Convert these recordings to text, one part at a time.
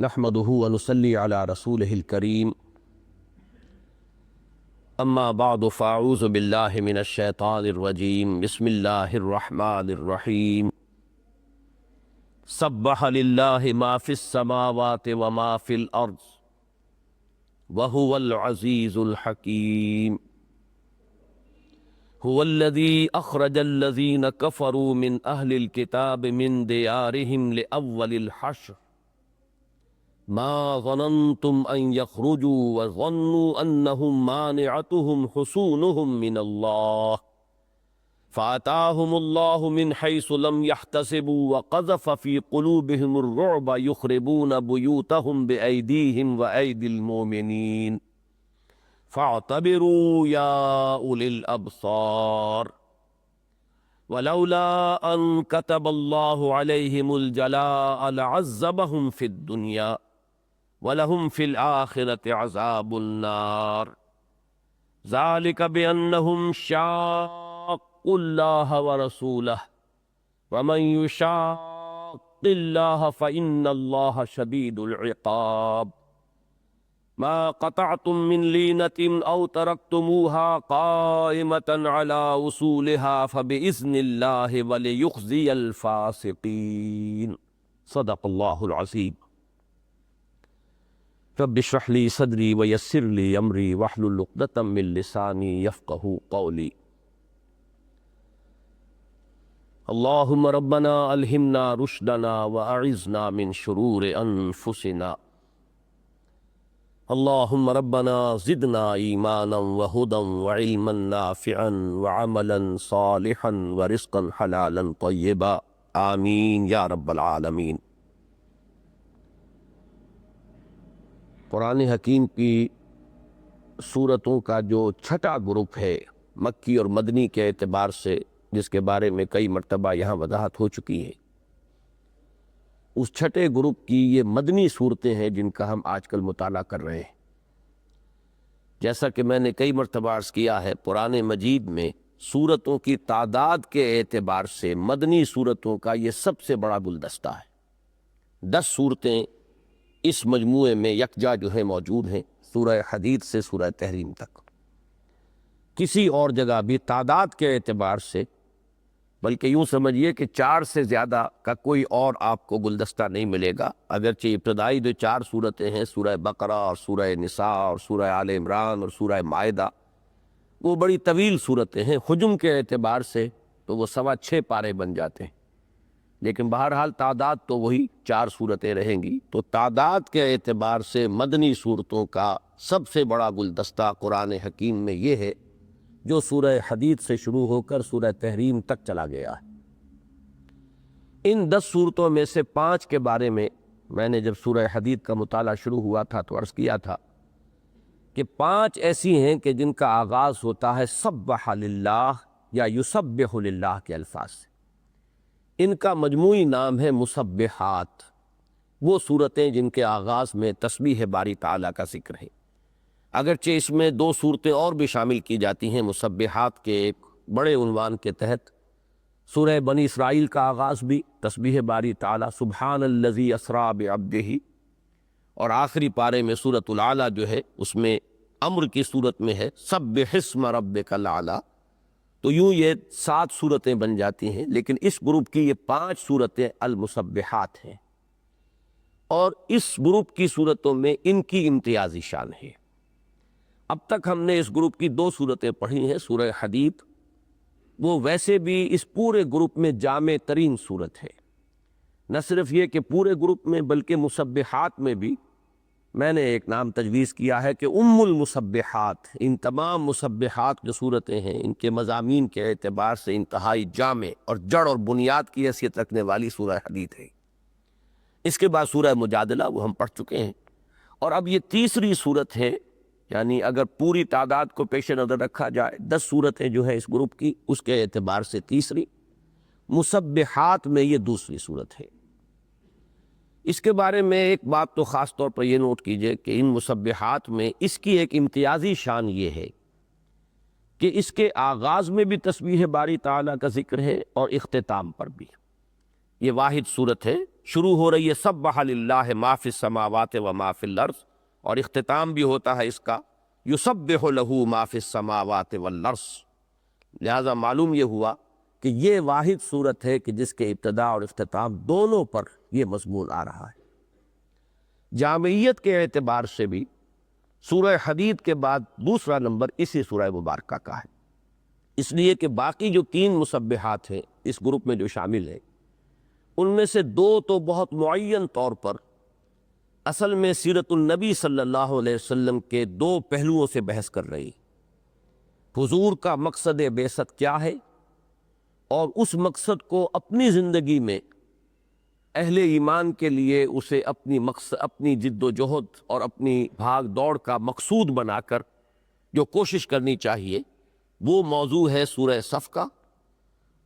نحمده ونصلي على رسوله الكريم اما بعد فاعوذ بالله من الشيطان الرجيم بسم الله الرحمن الرحيم سبح لله ما في السماوات وما في الأرض وهو العزيز الحكيم هو الذي أخرج الذين كفروا من أهل الكتاب من ديارهم لأول الحشر ما ظننتم أن يخرجوا وظنوا أنهم مانعتهم حصونهم من الله فأتاهم الله من حيث لم يحتسبوا وقذف في قلوبهم الرعب يخربون بيوتهم بأيديهم وأيدي المؤمنين فاعتبروا يا أولي الأبصار ولولا أن كتب الله عليهم الجلاء لعذبهم في الدنيا وَلَهُمْ فِي الْآخِرَةِ عَذَابُ النَّارِ ذَلِكَ بِأَنَّهُمْ شَاقُّوا اللَّهَ وَرَسُولَهُ وَمَنْ يُشَاقِّ اللَّهَ فَإِنَّ اللَّهَ شَدِيدُ الْعِقَابِ مَا قَطَعْتُم مِّن لِّينَةٍ أَوْ تَرَكْتُمُوهَا قَائِمَةً عَلَىٰ أُصُولِهَا فَبِإِذْنِ اللَّهِ وَلِيُخْزِيَ الْفَاسِقِينَ صدق اللہ العظیم رب اشرح لي صدري ويسر لي امري واحلل عقدة من لساني يفقهوا قولي اللهم ربنا الهمنا رشدنا واعذنا من شرور انفسنا اللهم ربنا زدنا ایمانا وهدى وعلما نافعا وعملا صالحا ورزقا حلالا طیبا آمین یا رب العالمین۔ قرآن حکیم کی سورتوں کا جو چھٹا گروپ ہے مکی اور مدنی کے اعتبار سے، جس کے بارے میں کئی مرتبہ یہاں وضاحت ہو چکی ہے، اس چھٹے گروپ کی یہ مدنی صورتیں ہیں جن کا ہم آج کل مطالعہ کر رہے ہیں۔ جیسا کہ میں نے کئی مرتبہ عرض کیا ہے، قرآن مجید میں سورتوں کی تعداد کے اعتبار سے مدنی سورتوں کا یہ سب سے بڑا گلدستہ ہے۔ 10 صورتیں اس مجموعے میں یکجا جو ہے موجود ہیں، سورہ حدید سے سورہ تحریم تک۔ کسی اور جگہ بھی تعداد کے اعتبار سے، بلکہ یوں سمجھیے کہ 4 سے زیادہ کا کوئی اور آپ کو گلدستہ نہیں ملے گا، اگرچہ ابتدائی جو 4 صورتیں ہیں، سورہ بقرہ اور سورہ نساء اور سورہ آل عمران اور سورہ مائدہ، وہ بڑی طویل صورتیں ہیں، حجم کے اعتبار سے تو وہ 6.25 پارے بن جاتے ہیں، لیکن بہرحال تعداد تو وہی 4 صورتیں رہیں گی۔ تو تعداد کے اعتبار سے مدنی صورتوں کا سب سے بڑا گلدستہ قرآن حکیم میں یہ ہے جو سورہ حدید سے شروع ہو کر سورہ تحریم تک چلا گیا ہے۔ ان 10 صورتوں میں سے 5 کے بارے میں نے جب سورہ حدید کا مطالعہ شروع ہوا تھا تو عرض کیا تھا کہ 5 ایسی ہیں کہ جن کا آغاز ہوتا ہے سبح للہ یا یسبح للہ کے الفاظ سے۔ ان کا مجموعی نام ہے مسبحات، وہ صورتیں جن کے آغاز میں تسبیح باری تعالیٰ کا ذکر ہے۔ اگرچہ اس میں 2 صورتیں اور بھی شامل کی جاتی ہیں مسبحات کے ایک بڑے عنوان کے تحت۔ سورہ بنی اسرائیل کا آغاز بھی تسبیح باری تعالیٰ سبحان الذی اسریٰ بعبدہ، اور آخری پارے میں سورۃ الاعلیٰ جو ہے اس میں امر کی صورت میں ہے سبح اسم ربک الاعلیٰ۔ تو یوں یہ 7 صورتیں بن جاتی ہیں، لیکن اس گروپ کی یہ 5 صورتیں المسبحات ہیں، اور اس گروپ کی صورتوں میں ان کی امتیازی شان ہے۔ اب تک ہم نے اس گروپ کی 2 صورتیں پڑھی ہیں۔ سورہ حدید وہ ویسے بھی اس پورے گروپ میں جامع ترین صورت ہے، نہ صرف یہ کہ پورے گروپ میں بلکہ مسبحات میں بھی میں نے ایک نام تجویز کیا ہے کہ ام المسبحات۔ ان تمام مسبحات جو صورتیں ہیں ان کے مضامین کے اعتبار سے انتہائی جامع اور جڑ اور بنیاد کی حیثیت رکھنے والی سورہ حدید ہے۔ اس کے بعد سورہ مجادلہ وہ ہم پڑھ چکے ہیں، اور اب یہ تیسری صورت ہے، یعنی اگر پوری تعداد کو پیش نظر رکھا جائے 10 صورتیں جو ہے اس گروپ کی، اس کے اعتبار سے تیسری، مسبحات میں یہ دوسری صورت ہے۔ اس کے بارے میں ایک بات تو خاص طور پر یہ نوٹ کیجئے کہ ان مسبحات میں اس کی ایک امتیازی شان یہ ہے کہ اس کے آغاز میں بھی تسبیح باری تعالیٰ کا ذکر ہے اور اختتام پر بھی۔ یہ واحد صورت ہے شروع ہو رہی ہے سبح للہ ما فی السماوات و ما فی الارض، اور اختتام بھی ہوتا ہے اس کا یسبح لہ ما فی السماوات والارض۔ لہذا معلوم یہ ہوا کہ یہ واحد صورت ہے کہ جس کے ابتدا اور اختتام دونوں پر یہ مضمون آ رہا ہے۔ جامعیت کے اعتبار سے بھی سورہ حدید کے بعد دوسرا نمبر اسی سورہ مبارکہ کا ہے، اس لیے کہ باقی جو 3 مسبحات ہیں اس گروپ میں جو شامل ہیں، ان میں سے 2 تو بہت معین طور پر اصل میں سیرت النبی صلی اللہ علیہ وسلم کے 2 پہلوؤں سے بحث کر رہی، حضور کا مقصد بعثت کیا ہے، اور اس مقصد کو اپنی زندگی میں اہل ایمان کے لیے اسے اپنی جد و جہد اور اپنی بھاگ دوڑ کا مقصود بنا کر جو کوشش کرنی چاہیے، وہ موضوع ہے سورہ صف کا۔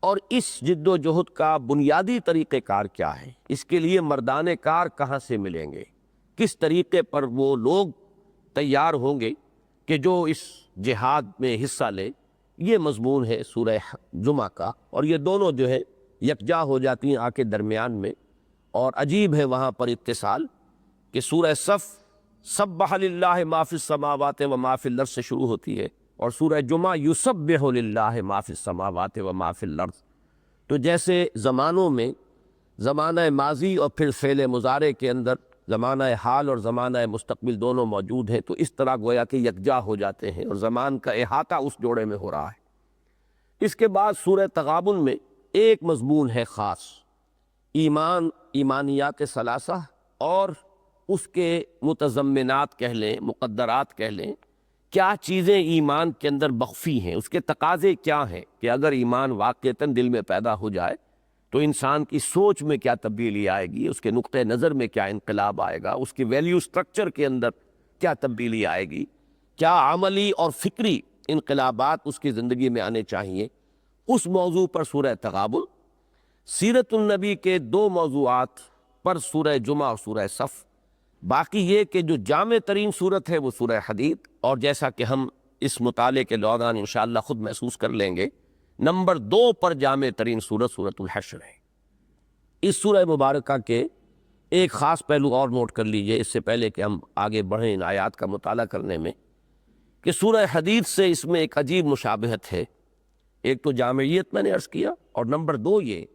اور اس جد و جہد کا بنیادی طریقہ کار کیا ہے، اس کے لیے مردان کار کہاں سے ملیں گے، کس طریقے پر وہ لوگ تیار ہوں گے کہ جو اس جہاد میں حصہ لے، یہ مضمون ہے سورہ جمعہ کا۔ اور یہ دونوں جو ہے یکجا ہو جاتی ہیں آ کے درمیان میں، اور عجیب ہے وہاں پر اتصال کہ سورہ صف سبح للہ ما فی السماوات و ما فی الارض سے شروع ہوتی ہے، اور سورہ جمعہ یسبح للہ ما فی السماوات و ما فی الارض۔ تو جیسے زمانوں میں زمانہ ماضی اور پھر فعل مضارع کے اندر زمانہ حال اور زمانہ مستقبل دونوں موجود ہیں، تو اس طرح گویا کہ یکجا ہو جاتے ہیں اور زمان کا احاطہ اس جوڑے میں ہو رہا ہے۔ اس کے بعد سورہ تغابن میں ایک مضمون ہے خاص، ایمان، ایمانیات ثلاثہ اور اس کے متضمنات کہہ لیں، مقدرات کہہ لیں، کیا چیزیں ایمان کے اندر مخفی ہیں، اس کے تقاضے کیا ہیں کہ اگر ایمان واقعتاً دل میں پیدا ہو جائے تو انسان کی سوچ میں کیا تبدیلی آئے گی، اس کے نقطہ نظر میں کیا انقلاب آئے گا، اس کی ویلیو سٹرکچر کے اندر کیا تبدیلی آئے گی، کیا عملی اور فکری انقلابات اس کی زندگی میں آنے چاہیے۔ اس موضوع پر سورہ تغابن، سیرت النبی کے 2 موضوعات پر سورہ جمعہ اور سورہ صف۔ باقی یہ کہ جو جامع ترین صورت ہے وہ سورہ حدید، اور جیسا کہ ہم اس مطالعے کے دوران انشاءاللہ خود محسوس کر لیں گے، نمبر 2 پر جامع ترین صورت سورۃ الحشر ہے۔ اس سورہ مبارکہ کے ایک خاص پہلو اور نوٹ کر لیجئے اس سے پہلے کہ ہم آگے بڑھیں ان آیات کا مطالعہ کرنے میں، کہ سورہ حدید سے اس میں ایک عجیب مشابہت ہے۔ ایک تو جامعیت میں نے عرض کیا، اور نمبر 2 یہ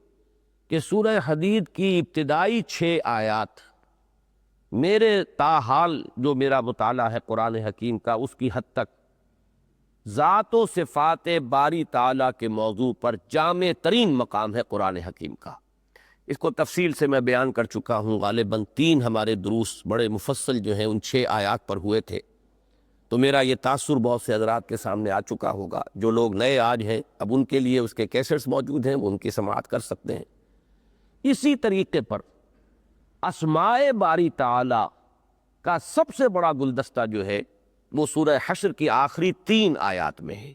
کہ سورہ حدید کی ابتدائی 6 آیات میرے تاحال جو میرا مطالعہ ہے قرآن حکیم کا، اس کی حد تک ذات و صفات باری تعالیٰ کے موضوع پر جامع ترین مقام ہے قرآن حکیم کا۔ اس کو تفصیل سے میں بیان کر چکا ہوں، غالباً 3 ہمارے دروس بڑے مفصل جو ہیں ان 6 آیات پر ہوئے تھے، تو میرا یہ تاثر بہت سے حضرات کے سامنے آ چکا ہوگا۔ جو لوگ نئے آج ہیں، اب ان کے لیے اس کے کیسٹس موجود ہیں، وہ ان کی سماعت کر سکتے ہیں۔ اسی طریقے پر اسماء باری تعالیٰ کا سب سے بڑا گلدستہ جو ہے وہ سورہ حشر کی آخری 3 آیات میں ہے۔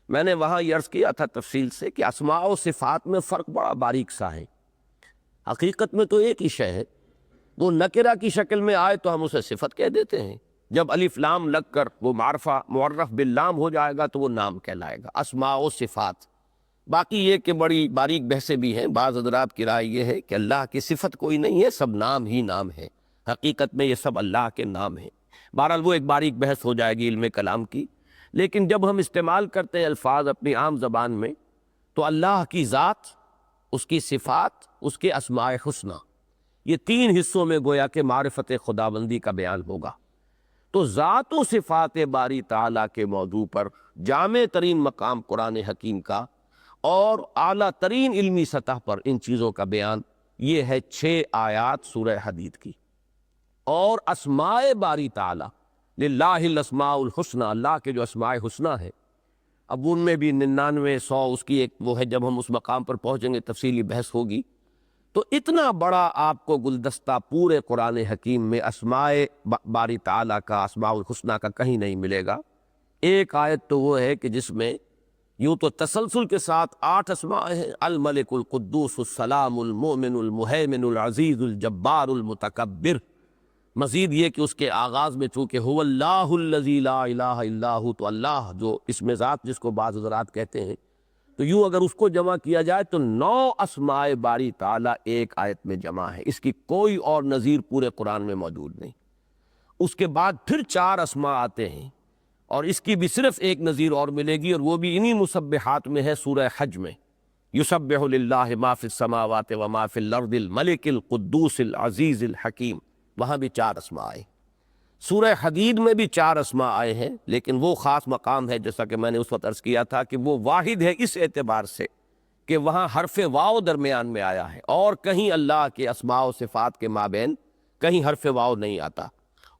میں نے وہاں یہ عرض کیا تھا تفصیل سے کہ اسماء و صفات میں فرق بڑا باریک سا ہے، حقیقت میں تو ایک ہی شے ہے، وہ نکرہ کی شکل میں آئے تو ہم اسے صفت کہہ دیتے ہیں، جب الف لام لگ کر وہ معرفہ معرف باللام ہو جائے گا تو وہ نام کہلائے گا، اسماء و صفات۔ باقی یہ کہ بڑی باریک بحثیں بھی ہیں، بعض حضرات کی رائے یہ ہے کہ اللہ کی صفت کوئی نہیں ہے، سب نام ہی نام ہے، حقیقت میں یہ سب اللہ کے نام ہیں۔ بہرحال وہ ایک باریک بحث ہو جائے گی علم کلام کی، لیکن جب ہم استعمال کرتے ہیں الفاظ اپنی عام زبان میں تو اللہ کی ذات، اس کی صفات، اس کے اسماء حسنہ، یہ 3 حصوں میں گویا کہ معرفت خداوندی کا بیان ہوگا۔ تو ذات و صفات باری تعالیٰ کے موضوع پر جامع ترین مقام قرآن حکیم کا اور اعلیٰ ترین علمی سطح پر ان چیزوں کا بیان، یہ ہے 6 آیات سورہ حدید کی۔ اور اسماء باری تعالیٰ، للہ الاسماء الحسنى، اللہ کے جو اسماء حسنہ ہے، اب ان میں بھی 99 100 اس کی ایک وہ ہے، جب ہم اس مقام پر پہنچیں گے تفصیلی بحث ہوگی۔ تو اتنا بڑا آپ کو گلدستہ پورے قرآن حکیم میں اسماء باری تعالیٰ کا، اسماء الحسنہ کا کہیں نہیں ملے گا۔ ایک آیت تو وہ ہے کہ جس میں یوں تو تسلسل کے ساتھ 8 اسماء ہیں، الملک القدوس السلام المؤمن المہیمن العزیز الجبار المتکبر۔ مزید یہ کہ اس کے آغاز میں چونکہ هو اللہ الذی لا الہ الا ہو، تو اللہ جو اسم ذات جس کو بعض حضرات کہتے ہیں، تو یوں اگر اس کو جمع کیا جائے تو 9 اسماء باری تعالیٰ ایک آیت میں جمع ہے، اس کی کوئی اور نظیر پورے قرآن میں موجود نہیں۔ اس کے بعد پھر 4 اسماء آتے ہیں اور اس کی بھی صرف ایک نظیر اور ملے گی، اور وہ بھی انہی مسبحات میں ہے، سورہ حج میں، یسبح للہ ما فی السماوات و ما فی الارض الملک القدوس العزیز الحکیم، وہاں بھی 4 اسماء آئے۔ سورہ حدید میں بھی 4 اسماء آئے ہیں، لیکن وہ خاص مقام ہے جیسا کہ میں نے اس وقت عرض کیا تھا کہ وہ واحد ہے اس اعتبار سے کہ وہاں حرف واو درمیان میں آیا ہے، اور کہیں اللہ کے اسماء و صفات کے مابین کہیں حرف واو نہیں آتا۔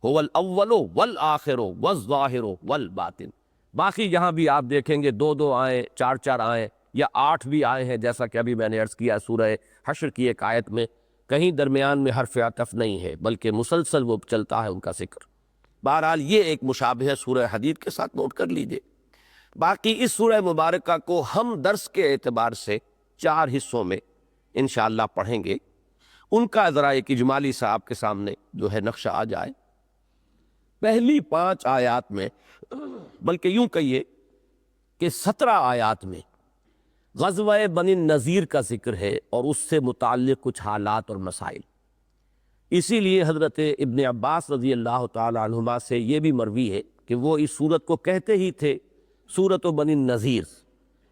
هو الاول والآخر والظاہر والباطن، باقی جہاں بھی آپ دیکھیں گے 2 آئیں، 4 آئیں یا 8 بھی آئے ہیں، جیسا کہ ابھی میں نے عرض کیا سورہ حشر کی ایک آیت میں کہیں درمیان میں حرف عطف نہیں ہے، بلکہ مسلسل وہ چلتا ہے ان کا ذکر۔ بہرحال یہ ایک مشابہ ہے سورہ حدید کے ساتھ، نوٹ کر لیجئے۔ باقی اس سورہ مبارکہ کو ہم درس کے اعتبار سے 4 حصوں میں انشاءاللہ پڑھیں گے، ان کا ذرا ایک اجمالی سا آپ کے سامنے جو ہے نقشہ آ جائے۔ پہلی 5 آیات میں، بلکہ یوں کہیے کہ 17 آیات میں غزوہ بنی النضیر کا ذکر ہے اور اس سے متعلق کچھ حالات اور مسائل۔ اسی لیے حضرت ابن عباس رضی اللہ تعالی عنہما سے یہ بھی مروی ہے کہ وہ اس سورت کو کہتے ہی تھے سورۃ بنی النضیر،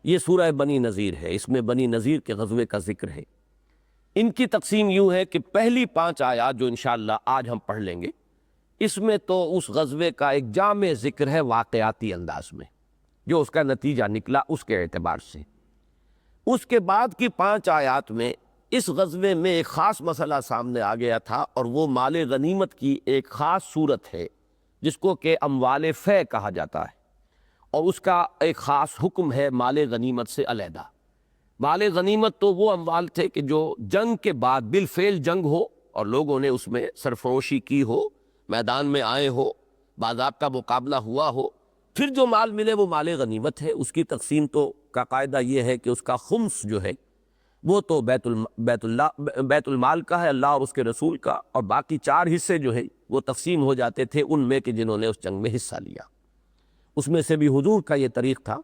یہ سورہ بنی نذیر ہے، اس میں بنی نذیر کے غزوے کا ذکر ہے۔ ان کی تقسیم یوں ہے کہ پہلی 5 آیات جو انشاءاللہ آج ہم پڑھ لیں گے، اس میں تو اس غزوے کا ایک جامع ذکر ہے واقعاتی انداز میں، جو اس کا نتیجہ نکلا اس کے اعتبار سے۔ اس کے بعد کی 5 آیات میں اس غزوے میں ایک خاص مسئلہ سامنے آ گیا تھا، اور وہ مال غنیمت کی ایک خاص صورت ہے جس کو کہ اموال فے کہا جاتا ہے، اور اس کا ایک خاص حکم ہے مال غنیمت سے علیحدہ۔ مال غنیمت تو وہ اموال تھے کہ جو جنگ کے بعد بالفعل جنگ ہو اور لوگوں نے اس میں سرفروشی کی ہو، میدان میں آئے ہو، باضابطہ مقابلہ ہوا ہو، پھر جو مال ملے وہ مال غنیمت ہے۔ اس کی تقسیم تو کا قاعدہ یہ ہے کہ اس کا خمس جو ہے وہ تو بیت المال کا ہے، اللہ اور اس کے رسول کا، اور باقی 4 حصے جو ہے وہ تقسیم ہو جاتے تھے ان میں کہ جنہوں نے اس جنگ میں حصہ لیا۔ اس میں سے بھی حضور کا یہ طریق تھا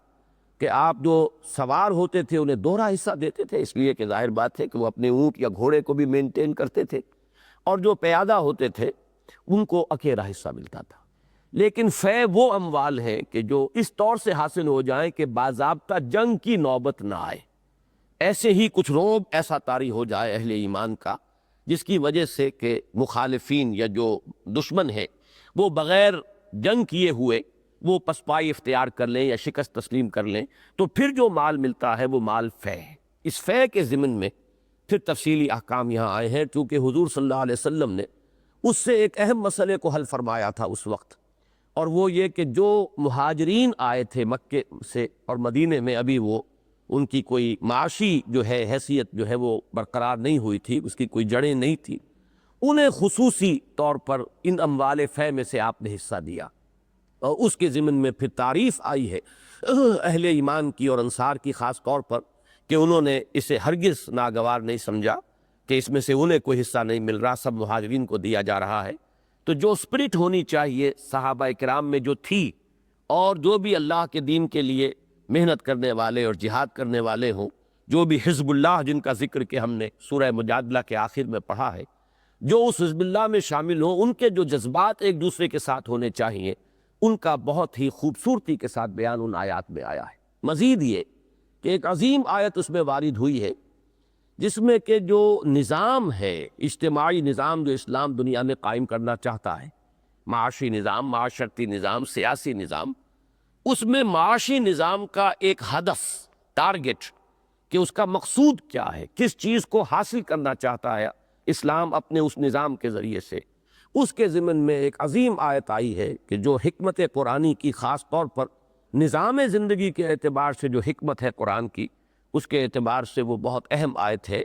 کہ آپ جو سوار ہوتے تھے انہیں دوہرا حصہ دیتے تھے، اس لیے کہ ظاہر بات ہے کہ وہ اپنے اونٹ یا گھوڑے کو بھی مینٹین کرتے تھے، اور جو پیادہ ہوتے تھے ان کو اکیلا حصہ ملتا تھا۔ لیکن فے وہ اموال ہیں کہ جو اس طور سے حاصل ہو جائیں کہ باضابطہ جنگ کی نوبت نہ آئے، ایسے ہی کچھ روب ایسا طاری ہو جائے اہل ایمان کا جس کی وجہ سے کہ مخالفین یا جو دشمن ہیں وہ بغیر جنگ کیے ہوئے وہ پسپائی اختیار کر لیں یا شکست تسلیم کر لیں، تو پھر جو مال ملتا ہے وہ مال فے ہے۔ اس فے کے ضمن میں پھر تفصیلی احکام یہاں آئے ہیں، چونکہ حضور صلی اللہ علیہ وسلم نے اس سے ایک اہم مسئلے کو حل فرمایا تھا اس وقت، اور وہ یہ کہ جو مہاجرین آئے تھے مکے سے اور مدینے میں، ابھی وہ ان کی کوئی معاشی جو ہے حیثیت جو ہے وہ برقرار نہیں ہوئی تھی، اس کی کوئی جڑیں نہیں تھی، انہیں خصوصی طور پر ان اموال فے میں سے آپ نے حصہ دیا، اور اس کے ضمن میں پھر تعریف آئی ہے اہل ایمان کی اور انصار کی خاص طور پر کہ انہوں نے اسے ہرگز ناگوار نہیں سمجھا کہ اس میں سے انہیں کوئی حصہ نہیں مل رہا، سب مہاجرین کو دیا جا رہا ہے۔ تو جو اسپرٹ ہونی چاہیے صحابہ کرام میں جو تھی، اور جو بھی اللہ کے دین کے لیے محنت کرنے والے اور جہاد کرنے والے ہوں، جو بھی حزب اللہ جن کا ذکر کہ ہم نے سورہ مجادلہ کے آخر میں پڑھا ہے، جو اس حزب اللہ میں شامل ہوں، ان کے جو جذبات ایک دوسرے کے ساتھ ہونے چاہیے، ان کا بہت ہی خوبصورتی کے ساتھ بیان ان آیات میں آیا ہے۔ مزید یہ کہ ایک عظیم آیت اس میں وارد ہوئی ہے جس میں کہ جو نظام ہے، اجتماعی نظام جو اسلام دنیا میں قائم کرنا چاہتا ہے، معاشی نظام، معاشرتی نظام، سیاسی نظام، اس میں معاشی نظام کا ایک ہدف، ٹارگٹ، کہ اس کا مقصود کیا ہے، کس چیز کو حاصل کرنا چاہتا ہے اسلام اپنے اس نظام کے ذریعے سے، اس کے ضمن میں ایک عظیم آیت آئی ہے کہ جو حکمت قرآنی کی خاص طور پر نظام زندگی کے اعتبار سے جو حکمت ہے قرآن کی، اس کے اعتبار سے وہ بہت اہم آیت ہے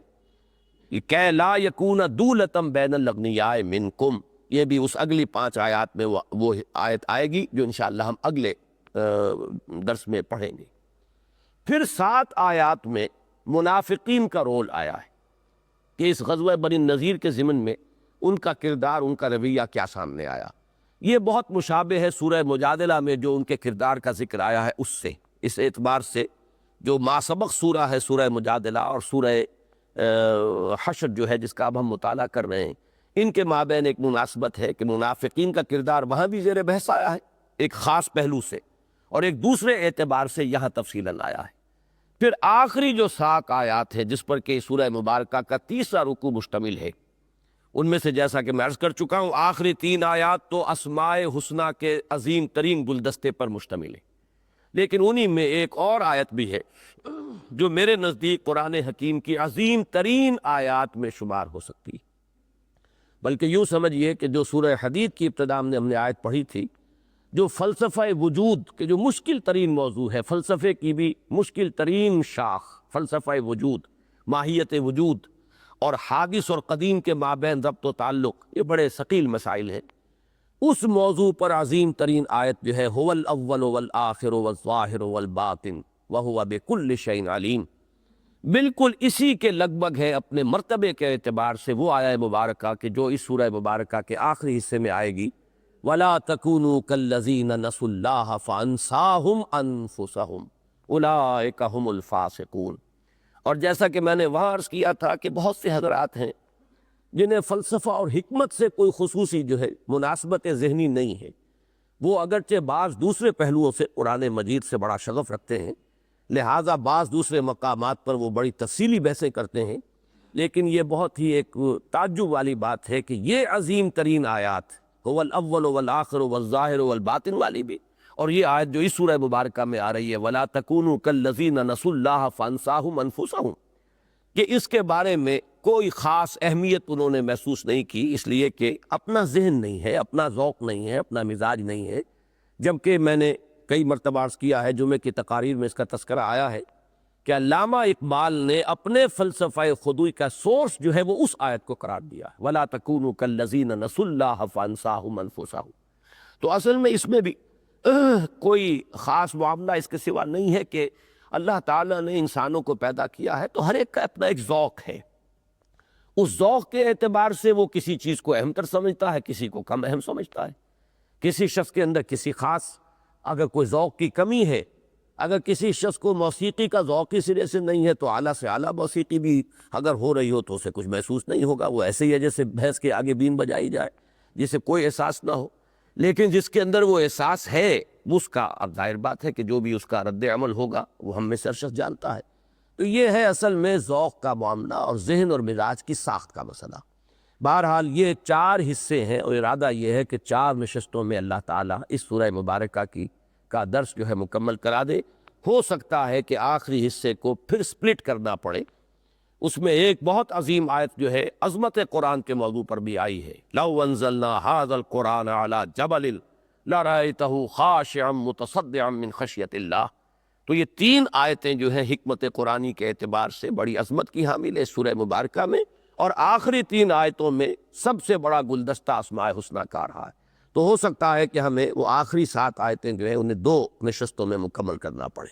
کہ لا یکون دولتم بین الاغنیاء منکم۔ یہ بھی اس اگلی 5 آیات میں وہ آیت آئے گی جو انشاءاللہ ہم اگلے درس میں پڑھیں گے۔ پھر 7 آیات میں منافقین کا رول آیا ہے کہ اس غزوہ بنی النضیر کے ضمن میں ان کا کردار، ان کا رویہ کیا سامنے آیا۔ یہ بہت مشابہ ہے سورہ مجادلہ میں جو ان کے کردار کا ذکر آیا ہے اس سے، اس اعتبار سے جو ماسبق سورہ ہے سورہ مجادلہ اور سورہ حشر جو ہے جس کا اب ہم مطالعہ کر رہے ہیں، ان کے مابین ایک مناسبت ہے کہ منافقین کا کردار وہاں بھی زیر بحث آیا ہے ایک خاص پہلو سے، اور ایک دوسرے اعتبار سے یہاں تفصیلاً آیا ہے۔ پھر آخری جو 7 آیات ہے جس پر کہ سورہ مبارکہ کا تیسرا رکوع مشتمل ہے، ان میں سے جیسا کہ میں عرض کر چکا ہوں آخری 3 آیات تو اسماء حسنہ کے عظیم ترین گلدستے پر مشتمل ہے، لیکن انہی میں ایک اور آیت بھی ہے جو میرے نزدیک قرآن حکیم کی عظیم ترین آیات میں شمار ہو سکتی ہے، بلکہ یوں سمجھیے کہ جو سورہ حدید کی ابتدا میں ہم نے آیت پڑھی تھی، جو فلسفہ وجود کے جو مشکل ترین موضوع ہے، فلسفے کی بھی مشکل ترین شاخ فلسفہ وجود، ماہیت وجود اور حادث اور قدیم کے مابین ربط و تعلق، یہ بڑے ثقیل مسائل ہیں، اس موضوع پر عظیم ترین آیت جو ہے هو الاول والآخر والظاہر والباطن وهو بكل شيء علیم، بالکل اسی کے لگ بھگ ہے اپنے مرتبے کے اعتبار سے وہ آیہ مبارکہ کہ جو اس سورہ مبارکہ کے آخری حصے میں آئے گی، وَلَا تَكُونُوا كَالَّذِينَ نَسُوا اللَّهَ فَأَنْسَاهُمْ أَنفُسَهُمْ أُولَٰئِكَ هُمُ الْفَاسِقُونَ۔ اور جیسا کہ میں نے وہاں عرض کیا تھا کہ بہت سے حضرات ہیں جنہیں فلسفہ اور حکمت سے کوئی خصوصی جو ہے مناسبت ذہنی نہیں ہے، وہ اگرچہ بعض دوسرے پہلوؤں سے قرآن مجید سے بڑا شغف رکھتے ہیں، لہٰذا بعض دوسرے مقامات پر وہ بڑی تفصیلی بحثیں کرتے ہیں، لیکن یہ بہت ہی ایک تعجب والی بات ہے کہ یہ عظیم ترین آیات هو الاول والآخر والظاہر والباطن والی بھی، اور یہ آیت جو اس سورہ مبارکہ میں آ رہی ہے وَلَا تَكُونُوا كَالَّذِينَ نَسُوا اللَّهَ فَأَنسَاهُمْ أَنفُسَهُمْ، کہ اس کے بارے میں کوئی خاص اہمیت انہوں نے محسوس نہیں کی، اس لیے کہ اپنا ذہن نہیں ہے، اپنا ذوق نہیں ہے، اپنا مزاج نہیں ہے، جبکہ میں نے کئی مرتبہ عرض کیا ہے، جمعے کی تقاریر میں اس کا تذکرہ آیا ہے کہ علامہ اقبال نے اپنے فلسفہ خودی کا سورس جو ہے وہ اس آیت کو قرار دیا ہے وَلَا تَكُونُوا كَالَّذِينَ نَسُوا اللَّهَ فَأَنسَاهُمْ أَنفُسَهُمْ۔ تو اصل میں اس میں بھی کوئی خاص معاملہ اس کے سوا نہیں ہے کہ اللہ تعالیٰ نے انسانوں کو پیدا کیا ہے تو ہر ایک کا اپنا ایک ذوق ہے، اس ذوق کے اعتبار سے وہ کسی چیز کو اہم تر سمجھتا ہے، کسی کو کم اہم سمجھتا ہے، کسی شخص کے اندر کسی خاص اگر کوئی ذوق کی کمی ہے، اگر کسی شخص کو موسیقی کا ذوق ہی سرے سے نہیں ہے تو اعلیٰ سے اعلیٰ موسیقی بھی اگر ہو رہی ہو تو اسے کچھ محسوس نہیں ہوگا، وہ ایسے ہی ہے جیسے بھینس کے آگے بین بجائی جائے جسے کوئی احساس نہ ہو، لیکن جس کے اندر وہ احساس ہے اس کا اب ظاہر بات ہے کہ جو بھی اس کا رد عمل ہوگا وہ ہم میں سے ہر شخص جانتا ہے۔ تو یہ ہے اصل میں ذوق کا معاملہ اور ذہن اور مزاج کی ساخت کا مسئلہ۔ بہرحال یہ 4 حصے ہیں اور ارادہ یہ ہے کہ 4 نشستوں میں اللہ تعالیٰ اس سورہ مبارکہ کا درس جو ہے مکمل کرا دے۔ ہو سکتا ہے کہ آخری حصے کو پھر سپلٹ کرنا پڑے، اس میں ایک بہت عظیم آیت جو ہے عظمت قرآن کے موضوع پر بھی آئی ہے، لَوْ أَنزَلْنَا هَذَا الْقُرْآنَ عَلَى جَبَلٍ لَرَأَيْتَهُ خَاشِعًا مُتَصَدِّعًا مِّنْ خَشْيَةِ اللَّهِ۔ تو یہ 3 آیتیں جو ہیں حکمت قرآنی کے اعتبار سے بڑی عظمت کی حامل ہے سورہ مبارکہ میں، اور آخری 3 آیتوں میں سب سے بڑا گلدستہ اسماء حسنہ کا رہا ہے، تو ہو سکتا ہے کہ ہمیں وہ آخری 7 آیتیں جو ہیں انہیں 2 نشستوں میں مکمل کرنا پڑے۔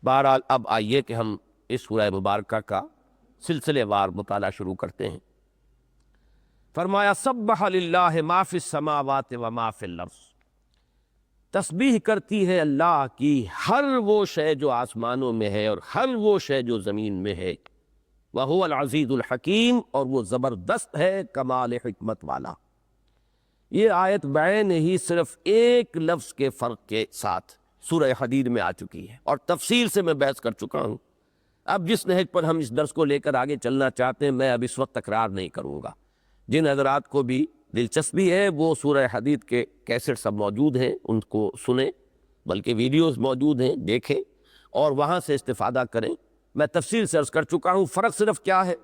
بہرحال اب آئیے کہ ہم اس سورہ مبارکہ کا سلسلے وار مطالعہ شروع کرتے ہیں۔ فرمایا سبح للہ ما فی السماوات و ما فی الارض، تسبیح کرتی ہے اللہ کی ہر وہ شے جو آسمانوں میں ہے اور ہر وہ شے جو زمین میں ہے، وَهُوَ الْعَزِيزُ الْحَكِيمُ، اور وہ زبردست ہے کمال حکمت والا۔ یہ آیت بعین ہی صرف ایک لفظ کے فرق کے ساتھ سورہ حدید میں آ چکی ہے اور تفصیل سے میں بحث کر چکا ہوں۔ اب جس نہج پر ہم اس درس کو لے کر آگے چلنا چاہتے ہیں میں اب اس وقت تکرار نہیں کروں گا، جن حضرات کو بھی دلچسپی ہے وہ سورہ حدید کے کیسٹ سب موجود ہیں، ان کو سنیں، بلکہ ویڈیوز موجود ہیں دیکھیں اور وہاں سے استفادہ کریں۔ میں تفصیل سے عرض کر چکا ہوں، فرق صرف کیا ہے،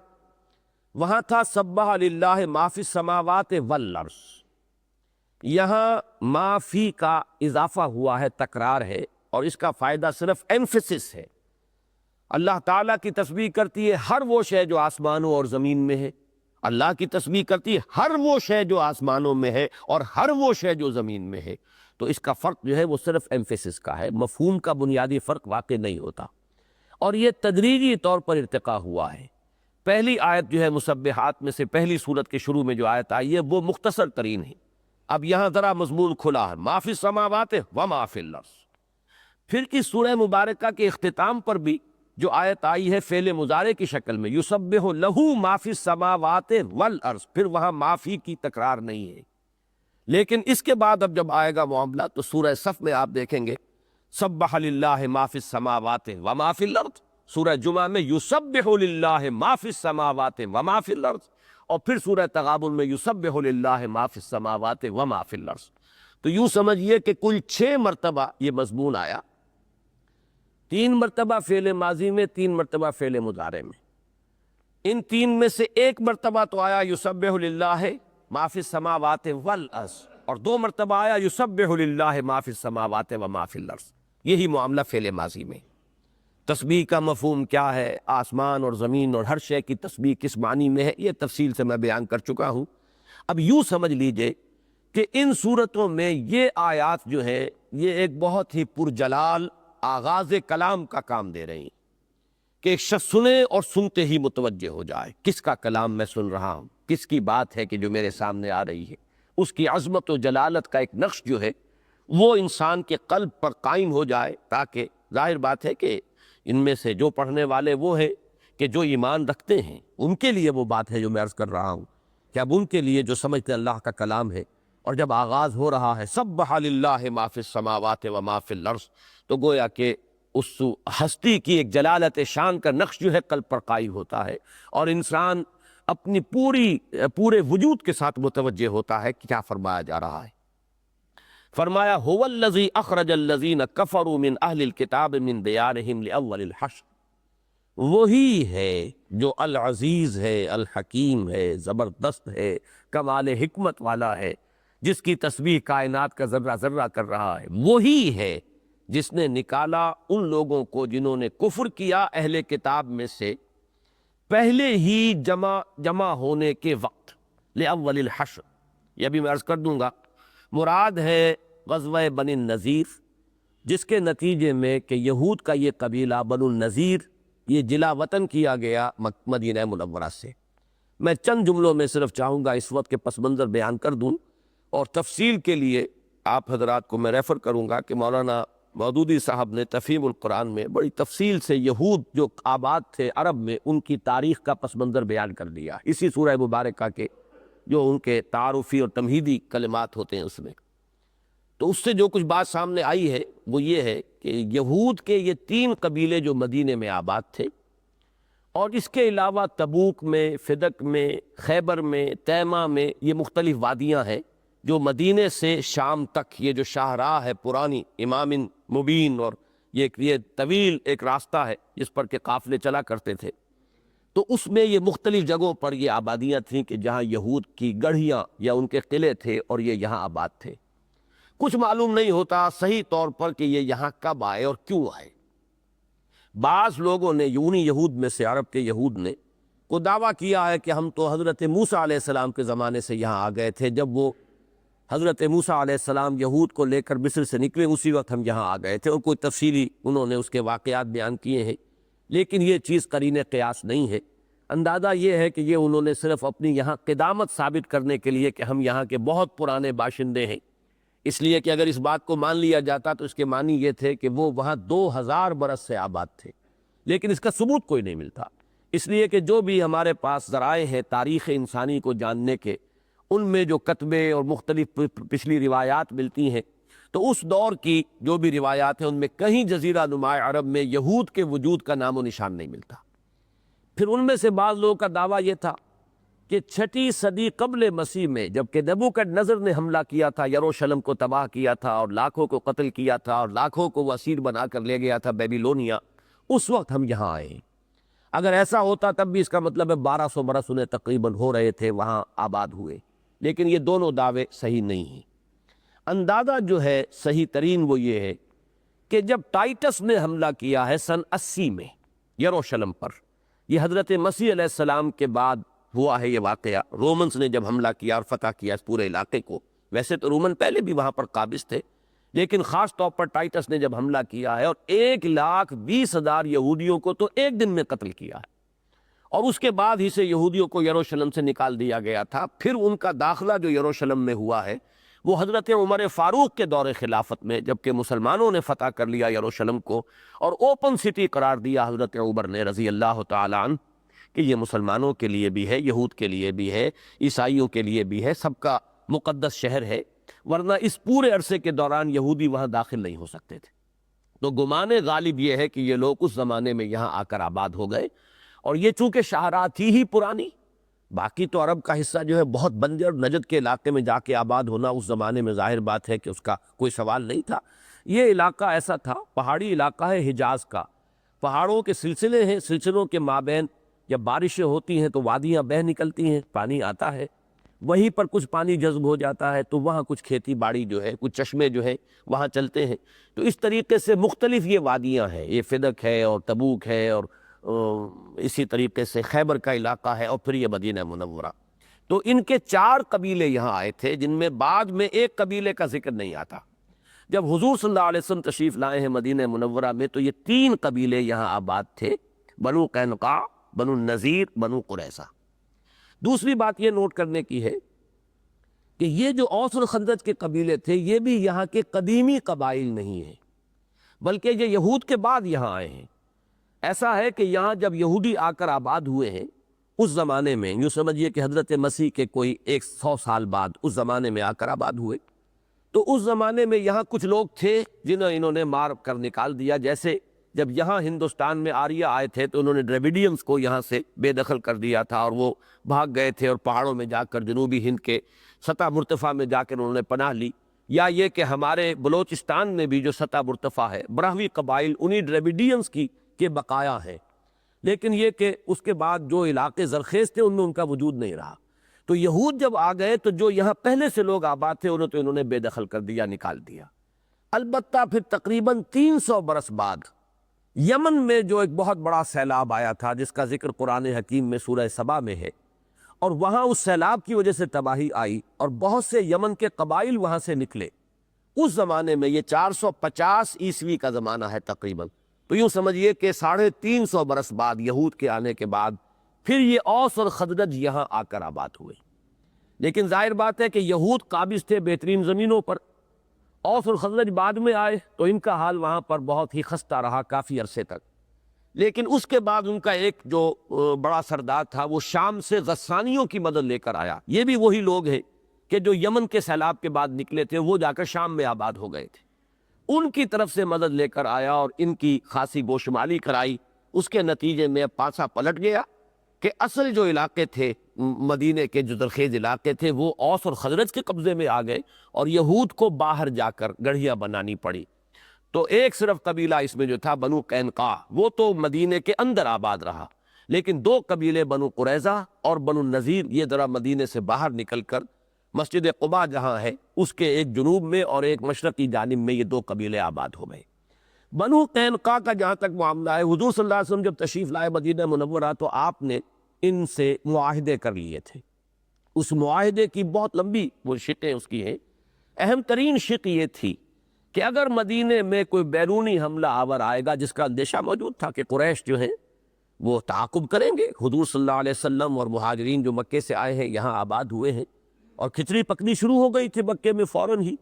وہاں تھا سبح للہ ما فی السماوات والارض، یہاں ما فی کا اضافہ ہوا ہے، تکرار ہے، اور اس کا فائدہ صرف ایمفیسس ہے۔ اللہ تعالیٰ کی تسبیح کرتی ہے ہر وہ شے جو آسمانوں اور زمین میں ہے، اللہ کی تسبیح کرتی ہے ہر وہ شے جو آسمانوں میں ہے اور ہر وہ شے جو زمین میں ہے۔ تو اس کا فرق جو ہے وہ صرف ایمفیسس کا ہے، مفہوم کا بنیادی فرق واقع نہیں ہوتا، اور یہ تدریجی طور پر ارتقا ہوا ہے۔ پہلی آیت جو ہے مسبحات میں سے پہلی سورت کے شروع میں جو آیت آئی ہے وہ مختصر ترین ہے، اب یہاں ذرا مضمون کھلا ہے، ما فی السماوات و ما فی الارض۔ پھر اس سورہ مبارکہ کے اختتام پر بھی جو آیت آئی ہے فعل مضارع کی شکل میں، یسبح لہ ما فی السماوات والارض، پھر وہاں معافی کی تکرار نہیں ہے۔ لیکن اس کے بعد اب جب آئے گا معاملہ تو سورہ صف میں آپ دیکھیں گے سبح للہ ما فی السماوات وما فی الارض، سورہ جمعہ میں یسبح للہ ما فی السماوات وما فی الارض، اور پھر سورہ تغابن میں یسبح للہ ما فی السماوات وما فی الارض۔ تو یوں سمجھیے کہ کل 6 مرتبہ یہ مضمون آیا، 3 مرتبہ فعل ماضی میں، 3 مرتبہ فعل مضارع میں۔ ان 3 میں سے 1 مرتبہ تو آیا یسبح للہ ما فی السماوات والارض، اور 2 مرتبہ آیا یسبح للہ ما فی السماوات وما فی الارض۔ یہی معاملہ فعل ماضی میں۔ تسبیح کا مفہوم کیا ہے، آسمان اور زمین اور ہر شے کی تسبیح کس معنی میں ہے، یہ تفصیل سے میں بیان کر چکا ہوں۔ اب یوں سمجھ لیجئے کہ ان صورتوں میں یہ آیات جو ہے یہ ایک بہت ہی پرجلال آغاز کلام کا کام دے رہی ہیں، کہ ایک شخص سنے اور سنتے ہی متوجہ ہو جائے کس کا کلام میں سن رہا ہوں، کس کی بات ہے کہ جو میرے سامنے آ رہی ہے، اس کی عظمت و جلالت کا ایک نقش جو ہے وہ انسان کے قلب پر قائم ہو جائے، تاکہ ظاہر بات ہے کہ ان میں سے جو پڑھنے والے وہ ہیں کہ جو ایمان رکھتے ہیں، ان کے لیے وہ بات ہے جو میں عرض کر رہا ہوں، کہ اب ان کے لیے جو سمجھتے اللہ کا کلام ہے، اور جب آغاز ہو رہا ہے سبح للہ ما فی السماوات وما فی الارض، تو گویا کہ اس ہستی کی ایک جلالت شان کا نقش جو ہے قلب پر قائم ہوتا ہے، اور انسان اپنی پورے وجود کے ساتھ متوجہ ہوتا ہے کہ کیا فرمایا جا رہا ہے۔ فرمایا هو الذی اخرج الذین کفروا من اہل الکتاب من دیارہم لاول الحشر، وہی ہے جو العزیز ہے، الحکیم ہے، زبردست ہے، کمال حکمت والا ہے، جس کی تسبیح کائنات کا ذرہ ذرہ کر رہا ہے، وہی ہے جس نے نکالا ان لوگوں کو جنہوں نے کفر کیا اہل کتاب میں سے پہلے ہی جمع ہونے کے وقت، لأول الحشر۔ یہ بھی میں عرض کر دوں گا، مراد ہے غزوہ بنی النذیر، جس کے نتیجے میں کہ یہود کا یہ قبیلہ بنو النذیر یہ جلا وطن کیا گیا مدینہ منورہ سے۔ میں چند جملوں میں صرف چاہوں گا اس وقت کے پس منظر بیان کر دوں، اور تفصیل کے لیے آپ حضرات کو میں ریفر کروں گا کہ مولانا مودودی صاحب نے تفہیم القرآن میں بڑی تفصیل سے یہود جو آباد تھے عرب میں ان کی تاریخ کا پس منظر بیان کر دیا، اسی سورہ مبارکہ کے جو ان کے تعارفی اور تمہیدی کلمات ہوتے ہیں اس میں۔ تو اس سے جو کچھ بات سامنے آئی ہے وہ یہ ہے کہ یہود کے یہ 3 قبیلے جو مدینے میں آباد تھے، اور اس کے علاوہ تبوک میں، فدق میں، خیبر میں، تیمہ میں، یہ مختلف وادیاں ہیں جو مدینے سے شام تک یہ جو شاہراہ ہے پرانی امام مبین، اور یہ طویل ایک راستہ ہے جس پر کہ قافلے چلا کرتے تھے، تو اس میں یہ مختلف جگہوں پر یہ آبادیاں تھیں کہ جہاں یہود کی گڑھیاں یا ان کے قلعے تھے اور یہ یہاں آباد تھے۔ کچھ معلوم نہیں ہوتا صحیح طور پر کہ یہ یہاں کب آئے اور کیوں آئے۔ بعض لوگوں نے یونی یہود میں سے، عرب کے یہود نے کو دعویٰ کیا ہے کہ ہم تو حضرت موسیٰ علیہ السلام کے زمانے سے یہاں آ گئے تھے، جب وہ حضرت موسیٰ علیہ السلام یہود کو لے کر مصر سے نکلے اسی وقت ہم یہاں آ گئے تھے، اور کوئی تفصیلی انہوں نے اس کے واقعات بیان کیے ہیں، لیکن یہ چیز قرین قیاس نہیں ہے۔ اندازہ یہ ہے کہ یہ انہوں نے صرف اپنی یہاں قدامت ثابت کرنے کے لیے کہ ہم یہاں کے بہت پرانے باشندے ہیں، اس لیے کہ اگر اس بات کو مان لیا جاتا تو اس کے معنی یہ تھے کہ وہ وہاں 2000 برس سے آباد تھے، لیکن اس کا ثبوت کوئی نہیں ملتا، اس لیے کہ جو بھی ہمارے پاس ذرائع ہیں تاریخ انسانی کو جاننے کے، ان میں جو کتبے اور مختلف پچھلی روایات ملتی ہیں، تو اس دور کی جو بھی روایات ہیں ان میں کہیں جزیرہ نما عرب میں یہود کے وجود کا نام و نشان نہیں ملتا۔ پھر ان میں سے بعض لوگوں کا دعویٰ یہ تھا کہ 6 صدی قبل مسیح میں جب کہ نبوکدنضر نے حملہ کیا تھا، یروشلم کو تباہ کیا تھا اور لاکھوں کو قتل کیا تھا اور لاکھوں کو وہ اسیر بنا کر لے گیا تھا بیبیلونیا، اس وقت ہم یہاں آئے۔ اگر ایسا ہوتا تب بھی اس کا مطلب ہے 1200 برس انہیں تقریباً ہو رہے تھے وہاں آباد ہوئے، لیکن یہ دونوں دعوے صحیح نہیں ہیں۔ اندازہ جو ہے صحیح ترین وہ یہ ہے کہ جب ٹائٹس نے حملہ کیا ہے سن 80 میں یروشلم پر، یہ حضرت مسیح علیہ السلام کے بعد ہوا ہے یہ واقعہ، رومنز نے جب حملہ کیا اور فتح کیا اس پورے علاقے کو، ویسے تو رومن پہلے بھی وہاں پر قابض تھے، لیکن خاص طور پر ٹائٹس نے جب حملہ کیا ہے اور 1,20,000 یہودیوں کو تو ایک دن میں قتل کیا ہے، اور اس کے بعد ہی سے یہودیوں کو یروشلم سے نکال دیا گیا تھا۔ پھر ان کا داخلہ جو یروشلم میں ہوا ہے وہ حضرت عمر فاروق کے دور خلافت میں جب کہ مسلمانوں نے فتح کر لیا یروشلم کو اور اوپن سٹی قرار دیا حضرت عمر نے رضی اللہ تعالیٰ عنہ کہ یہ مسلمانوں کے لیے بھی ہے، یہود کے لیے بھی ہے، عیسائیوں کے لیے بھی ہے، سب کا مقدس شہر ہے، ورنہ اس پورے عرصے کے دوران یہودی وہاں داخل نہیں ہو سکتے تھے۔ تو گمان غالب یہ ہے کہ یہ لوگ اس زمانے میں یہاں آ کر آباد ہو گئے، اور یہ چونکہ شاہراہ تھی ہی پرانی، باقی تو عرب کا حصہ جو ہے بہت بنجر نجد کے علاقے میں جا کے آباد ہونا اس زمانے میں ظاہر بات ہے کہ اس کا کوئی سوال نہیں تھا۔ یہ علاقہ ایسا تھا، پہاڑی علاقہ ہے حجاز کا، پہاڑوں کے سلسلے ہیں، سلسلوں کے مابین جب بارشیں ہوتی ہیں تو وادیاں بہہ نکلتی ہیں، پانی آتا ہے، وہیں پر کچھ پانی جذب ہو جاتا ہے تو وہاں کچھ کھیتی باڑی جو ہے، کچھ چشمے جو ہے وہاں چلتے ہیں۔ تو اس طریقے سے مختلف یہ وادیاں ہیں، یہ فدق ہے اور تبوک ہے اور اسی طریقے سے خیبر کا علاقہ ہے اور پھر یہ مدینہ منورہ۔ تو ان کے 4 قبیلے یہاں آئے تھے، جن میں بعد میں ایک قبیلے کا ذکر نہیں آتا۔ جب حضور صلی اللہ علیہ وسلم تشریف لائے ہیں مدینہ منورہ میں تو یہ 3 قبیلے یہاں آباد تھے، بنو قینقاع، بنو النضیر، بنو قریظہ۔ دوسری بات یہ نوٹ کرنے کی ہے کہ یہ جو اوس اور خزرج کے قبیلے تھے یہ بھی یہاں کے قدیمی قبائل نہیں ہیں، بلکہ یہ یہود کے بعد یہاں آئے ہیں۔ ایسا ہے کہ یہاں جب یہودی آ کر آباد ہوئے ہیں اس زمانے میں، یوں سمجھیے کہ حضرت مسیح کے کوئی 100 سال بعد اس زمانے میں آ کر آباد ہوئے، تو اس زمانے میں یہاں کچھ لوگ تھے جنہیں انہوں نے مار کر نکال دیا۔ جیسے جب یہاں ہندوستان میں آریہ آئے تھے تو انہوں نے ڈریویڈینز کو یہاں سے بے دخل کر دیا تھا اور وہ بھاگ گئے تھے اور پہاڑوں میں جا کر جنوبی ہند کے سطح مرتفع میں جا کر انہوں نے پناہ لی۔ یا یہ کہ ہمارے بلوچستان میں بھی جو سطح مرتفع ہے، براہوی قبائل انہی ڈریویڈینز کی کے بقایا ہیں، لیکن یہ کہ اس کے بعد جو علاقے زرخیز تھے ان میں ان کا وجود نہیں رہا۔ تو یہود جب آ گئے تو جو یہاں پہلے سے لوگ آباد تھے انہوں نے بے دخل کر دیا، نکال دیا۔ البتہ پھر تقریباً 300 برس بعد یمن میں جو ایک بہت بڑا سیلاب آیا تھا جس کا ذکر قرآن حکیم میں سورہ سبا میں ہے، اور وہاں اس سیلاب کی وجہ سے تباہی آئی اور بہت سے یمن کے قبائل وہاں سے نکلے۔ اس زمانے میں یہ 450 عیسوی کا زمانہ ہے تقریباً، تو یوں سمجھیے کہ 350 برس بعد یہود کے آنے کے بعد پھر یہ اوس اور خزرج یہاں آ کر آباد ہوئے۔ لیکن ظاہر بات ہے کہ یہود قابض تھے بہترین زمینوں پر، اوس اور خزرج بعد میں آئے تو ان کا حال وہاں پر بہت ہی خستہ رہا کافی عرصے تک۔ لیکن اس کے بعد ان کا ایک جو بڑا سردار تھا وہ شام سے غسانیوں کی مدد لے کر آیا۔ یہ بھی وہی لوگ ہیں کہ جو یمن کے سیلاب کے بعد نکلے تھے، وہ جا کر شام میں آباد ہو گئے تھے، ان کی طرف سے مدد لے کر آیا اور ان کی خاصی گوشمالی کرائی۔ اس کے نتیجے میں پاسا پلٹ گیا کہ اصل جو علاقے تھے مدینے کے جو زرخیز علاقے تھے وہ اوس اور خزرج کے قبضے میں آ گئے اور یہود کو باہر جا کر گڑھیاں بنانی پڑی۔ تو ایک صرف قبیلہ اس میں جو تھا بنو قینقاع، وہ تو مدینے کے اندر آباد رہا، لیکن 2 قبیلے بنو قریظہ اور بنو النضیر یہ ذرا مدینے سے باہر نکل کر مسجد قباء جہاں ہے اس کے ایک جنوب میں اور ایک مشرقی جانب میں یہ 2 قبیلے آباد ہو گئے۔ بنو قینقاع کا جہاں تک معاملہ ہے، حضور صلی اللہ علیہ وسلم جب تشریف لائے مدینہ منورہ تو آپ نے ان سے معاہدے کر لیے تھے۔ اس معاہدے کی بہت لمبی وہ شقیں اس کی ہیں۔ اہم ترین شق یہ تھی کہ اگر مدینے میں کوئی بیرونی حملہ آور آئے گا، جس کا اندیشہ موجود تھا کہ قریش جو ہیں وہ تعاقب کریں گے، حضور صلی اللہ علیہ وسلم اور مہاجرین جو مکے سے آئے ہیں یہاں آباد ہوئے ہیں، اور کھچڑی پکنی شروع ہو گئی تھی مکے میں فوراً ہی۔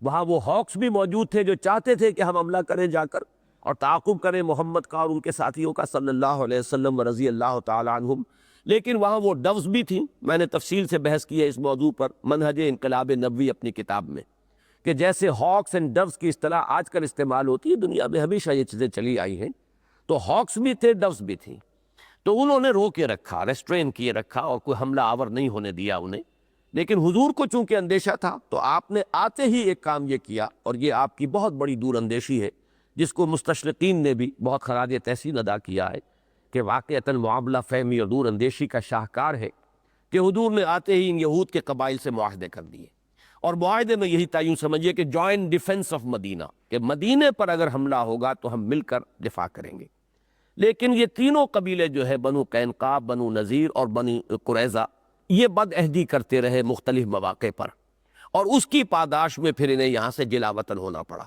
وہاں وہ ہاکس بھی موجود تھے جو چاہتے تھے کہ ہم حملہ کریں جا کر اور تعاقب کریں محمد کا اور ان کے ساتھیوں کا صلی اللہ علیہ وسلم و رضی اللہ تعالی عنہم۔ لیکن وہاں وہ ڈوز بھی تھیں، میں نے تفصیل سے بحث کی ہے اس موضوع پر منہج انقلاب نبوی اپنی کتاب میں، کہ جیسے ہاکس اینڈ ڈوز کی اصطلاح آج کل استعمال ہوتی ہے، دنیا میں ہمیشہ یہ چیزیں چلی آئی ہیں، تو ہاکس بھی تھے، ڈوز بھی تھیں۔ تو انہوں نے روکے رکھا، ریسٹرین کیے رکھا اور کوئی حملہ آور نہیں ہونے دیا انہیں۔ لیکن حضور کو چونکہ اندیشہ تھا تو آپ نے آتے ہی ایک کام یہ کیا، اور یہ آپ کی بہت بڑی دور اندیشی ہے جس کو مستشرقین نے بھی بہت خراج تحسین ادا کیا ہے کہ واقعتاً معاملہ فہمی اور دور اندیشی کا شاہکار ہے، کہ حضور نے آتے ہی ان یہود کے قبائل سے معاہدے کر دیے، اور معاہدے میں یہی تھا، یوں سمجھیے کہ جوائنٹ ڈیفنس آف مدینہ، کہ مدینے پر اگر حملہ ہوگا تو ہم مل کر دفاع کریں گے۔ لیکن یہ تینوں قبیلے جو ہے بنو قینقاع، بنو نذیر اور بنو قریظہ، یہ بد عہدی کرتے رہے مختلف مواقع پر، اور اس کی پاداش میں پھر انہیں یہاں سے جلا وطن ہونا پڑا۔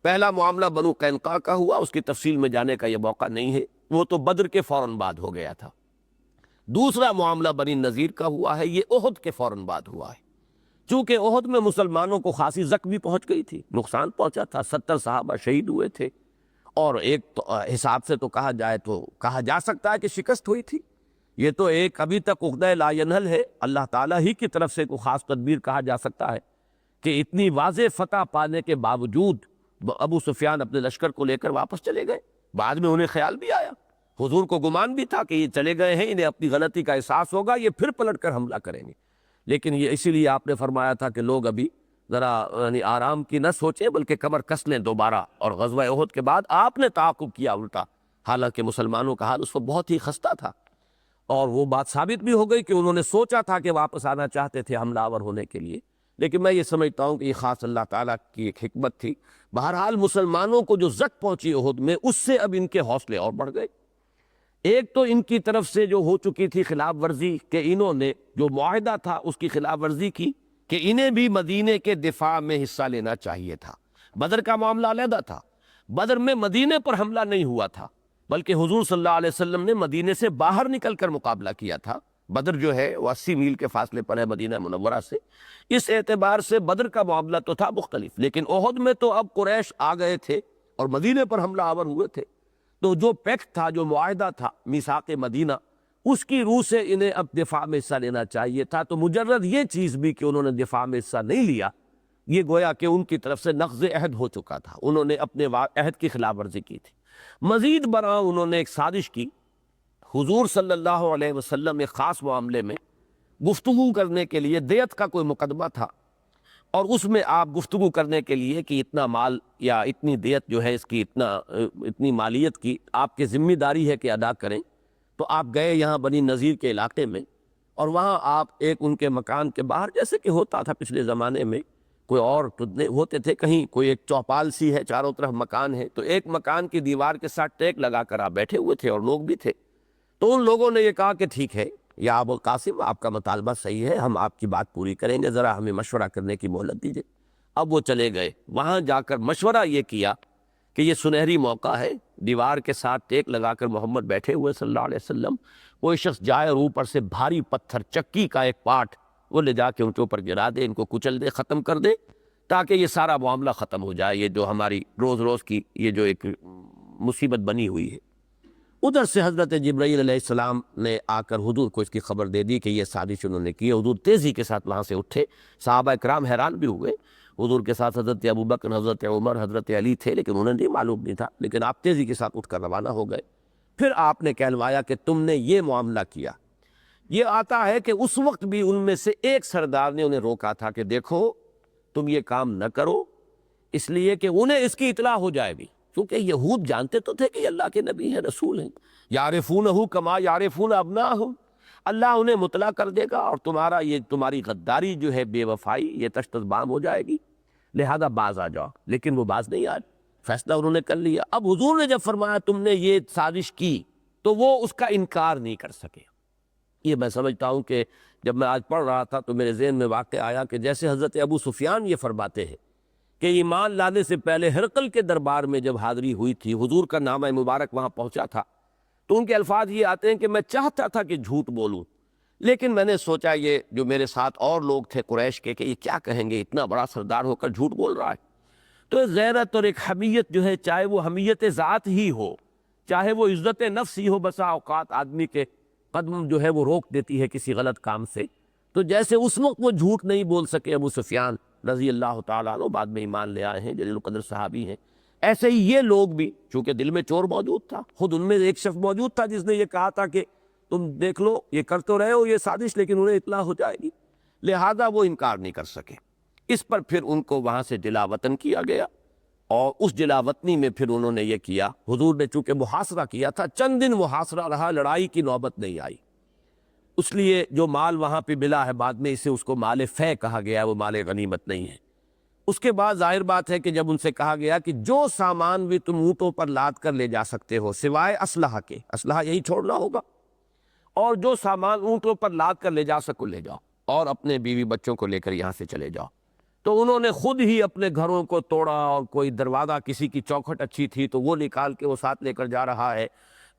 پہلا معاملہ بنو قینقاع کا ہوا، اس کی تفصیل میں جانے کا یہ موقع نہیں ہے، وہ تو بدر کے فوراً بعد ہو گیا تھا۔ دوسرا معاملہ بنی نذیر کا ہوا ہے، یہ احد کے فوراً بعد ہوا ہے۔ چونکہ احد میں مسلمانوں کو خاصی زخم بھی پہنچ گئی تھی، نقصان پہنچا تھا، 70 صحابہ شہید ہوئے تھے، اور ایک حساب سے تو کہا جائے تو کہا جا سکتا ہے کہ شکست ہوئی تھی۔ یہ تو ایک ابھی تک عقدہ لا ینحل ہے، اللہ تعالیٰ ہی کی طرف سے کوئی خاص تدبیر کہا جا سکتا ہے کہ اتنی واضح فتح پانے کے باوجود ابو سفیان اپنے لشکر کو لے کر واپس چلے گئے۔ بعد میں انہیں خیال بھی آیا، حضور کو گمان بھی تھا کہ یہ چلے گئے ہیں، انہیں اپنی غلطی کا احساس ہوگا، یہ پھر پلٹ کر حملہ کریں گے، لیکن یہ اسی لیے آپ نے فرمایا تھا کہ لوگ ابھی ذرا یعنی آرام کی نہ سوچیں بلکہ کمر کس لیں دوبارہ، اور غزوہ احد کے بعد آپ نے تعاقب کیا الٹا، حالانکہ مسلمانوں کا حال اس وقت بہت ہی خستہ تھا، اور وہ بات ثابت بھی ہو گئی کہ انہوں نے سوچا تھا کہ واپس آنا چاہتے تھے حملہ آور ہونے کے لیے، لیکن میں یہ سمجھتا ہوں کہ یہ خاص اللہ تعالیٰ کی ایک حکمت تھی۔ بہرحال مسلمانوں کو جو زد پہنچی احد میں، اس سے اب ان کے حوصلے اور بڑھ گئے۔ ایک تو ان کی طرف سے جو ہو چکی تھی خلاف ورزی کہ انہوں نے جو معاہدہ تھا اس کی خلاف ورزی کی کہ انہیں بھی مدینے کے دفاع میں حصہ لینا چاہیے تھا۔ بدر کا معاملہ علیحدہ تھا، بدر میں مدینے پر حملہ نہیں ہوا تھا، بلکہ حضور صلی اللہ علیہ وسلم نے مدینے سے باہر نکل کر مقابلہ کیا تھا۔ بدر جو ہے وہ 80 میل کے فاصلے پر ہے مدینہ منورہ سے، اس اعتبار سے بدر کا معاملہ تو تھا مختلف، لیکن احد میں تو اب قریش آ گئے تھے اور مدینے پر حملہ آور ہوئے تھے، تو جو پیکٹ تھا، جو معاہدہ تھا میثاق مدینہ، اس کی روح سے انہیں اب دفاع میں حصہ لینا چاہیے تھا۔ تو مجرد یہ چیز بھی کہ انہوں نے دفاع میں حصہ نہیں لیا، یہ گویا کہ ان کی طرف سے نقض عہد ہو چکا تھا، انہوں نے اپنے عہد کی خلاف ورزی کی تھی۔ مزید برآں انہوں نے ایک سازش کی، حضور صلی اللہ علیہ وسلم ایک خاص معاملے میں گفتگو کرنے کے لیے، دیت کا کوئی مقدمہ تھا، اور اس میں آپ گفتگو کرنے کے لیے کہ اتنا مال یا اتنی دیت جو ہے اس کی اتنی مالیت کی آپ کی ذمہ داری ہے کہ ادا کریں، تو آپ گئے یہاں بنی نذیر کے علاقے میں، اور وہاں آپ ایک ان کے مکان کے باہر، جیسے کہ ہوتا تھا پچھلے زمانے میں، کوئی اور ہوتے تھے کہیں کوئی ایک چوپال سی ہے، چاروں طرف مکان ہے، تو ایک مکان کی دیوار کے ساتھ ٹیک لگا کر آپ بیٹھے ہوئے تھے اور لوگ بھی تھے۔ تو ان لوگوں نے یہ کہا کہ ٹھیک ہے یا ابو القاسم، آپ کا مطالبہ صحیح ہے، ہم آپ کی بات پوری کریں گے، ذرا ہمیں مشورہ کرنے کی مہلت دیجیے۔ اب وہ چلے گئے، وہاں جا کر مشورہ یہ کیا کہ یہ سنہری موقع ہے، دیوار کے ساتھ ٹیک لگا کر محمد بیٹھے ہوئے صلی اللہ علیہ وسلم، کوئی شخص جائے اور اوپر سے بھاری پتھر، چکی کا ایک پارٹ وہ لے جا کے ان کے اوپر گرا دے، ان کو کچل دے، ختم کر دے، تاکہ یہ سارا معاملہ ختم ہو جائے، یہ جو ہماری روز روز کی یہ جو ایک مصیبت بنی ہوئی ہے۔ ادھر سے حضرت جبرائیل علیہ السلام نے آ کر حضور کو اس کی خبر دے دی کہ یہ سازش انہوں نے کی ہے۔ حضور تیزی کے ساتھ وہاں سے اٹھے، صحابہ کرام حیران بھی ہوئے، حضور کے ساتھ حضرت ابوبکر، حضرت عمر، حضرت علی تھے، لیکن انہیں نہیں معلوم نہیں تھا، لیکن آپ تیزی کے ساتھ اٹھ کر روانہ ہو گئے۔ پھر آپ نے کہلوایا کہ تم نے یہ معاملہ کیا۔ یہ آتا ہے کہ اس وقت بھی ان میں سے ایک سردار نے انہیں روکا تھا کہ دیکھو تم یہ کام نہ کرو، اس لیے کہ انہیں اس کی اطلاع ہو جائے گی، کیونکہ یہود جانتے تو تھے کہ یہ اللہ کے نبی ہیں، رسول ہیں، یعرفونہ کما یعرفون ابناہم، اللہ انہیں مطلع کر دے گا اور تمہاری غداری جو ہے، بے وفائی، یہ تشت بام ہو جائے گی، لہذا باز آ جاؤ۔ لیکن وہ باز نہیں آئے، فیصلہ انہوں نے کر لیا۔ اب حضور نے جب فرمایا تم نے یہ سازش کی، تو وہ اس کا انکار نہیں کر سکے۔ یہ میں سمجھتا ہوں کہ جب میں آج پڑھ رہا تھا تو میرے ذہن میں واقع آیا کہ جیسے حضرت ابو سفیان یہ فرماتے ہیں کہ ایمان لانے سے پہلے ہرقل کے دربار میں جب حاضری ہوئی تھی، حضور کا نامہ مبارک وہاں پہنچا تھا، تو ان کے الفاظ یہ آتے ہیں کہ میں چاہتا تھا کہ جھوٹ بولوں، لیکن میں نے سوچا یہ جو میرے ساتھ اور لوگ تھے قریش کے کہ یہ کیا کہیں گے، اتنا بڑا سردار ہو کر جھوٹ بول رہا ہے۔ تو ایک غیرت اور ایک حمیت جو ہے، چاہے وہ حمیت ذات ہی ہو، چاہے وہ عزت نفس ہی ہو، بسا اوقات آدمی کے قدم جو ہے وہ روک دیتی ہے کسی غلط کام سے۔ تو جیسے اس وقت وہ جھوٹ نہیں بول سکے ابو سفیان رضی اللہ تعالیٰ عنہ، بعد میں ایمان لے آئے ہیں، جلیل القدر صحابی ہیں، ایسے ہی یہ لوگ بھی، چونکہ دل میں چور موجود تھا، خود ان میں ایک شخص موجود تھا جس نے یہ کہا تھا کہ تم دیکھ لو یہ کر تو رہے ہو یہ سازش، لیکن انہیں اطلاع ہو جائے گی، لہذا وہ انکار نہیں کر سکے۔ اس پر پھر ان کو وہاں سے جلا وطن کیا گیا، اور اس جلا وطنی میں پھر انہوں نے یہ کیا، حضور نے چونکہ محاصرہ کیا تھا، چند دن محاصرہ رہا، لڑائی کی نوبت نہیں آئی، اس لیے جو مال وہاں پہ ملا ہے بعد میں اسے اس کو مال فے کہا گیا، وہ مال غنیمت نہیں ہے۔ اس کے بعد ظاہر بات ہے کہ جب ان سے کہا گیا کہ جو سامان بھی تم اونٹوں پر لاد کر لے جا سکتے ہو سوائے اسلحہ کے، اسلحہ یہی چھوڑنا ہوگا، اور جو سامان اونٹوں پر لاد کر لے جا سکو لے جاؤ، اور اپنے بیوی بچوں کو لے کر یہاں سے چلے جاؤ۔ تو انہوں نے خود ہی اپنے گھروں کو توڑا، اور کوئی دروازہ کسی کی چوکھٹ اچھی تھی تو وہ نکال کے وہ ساتھ لے کر جا رہا ہے،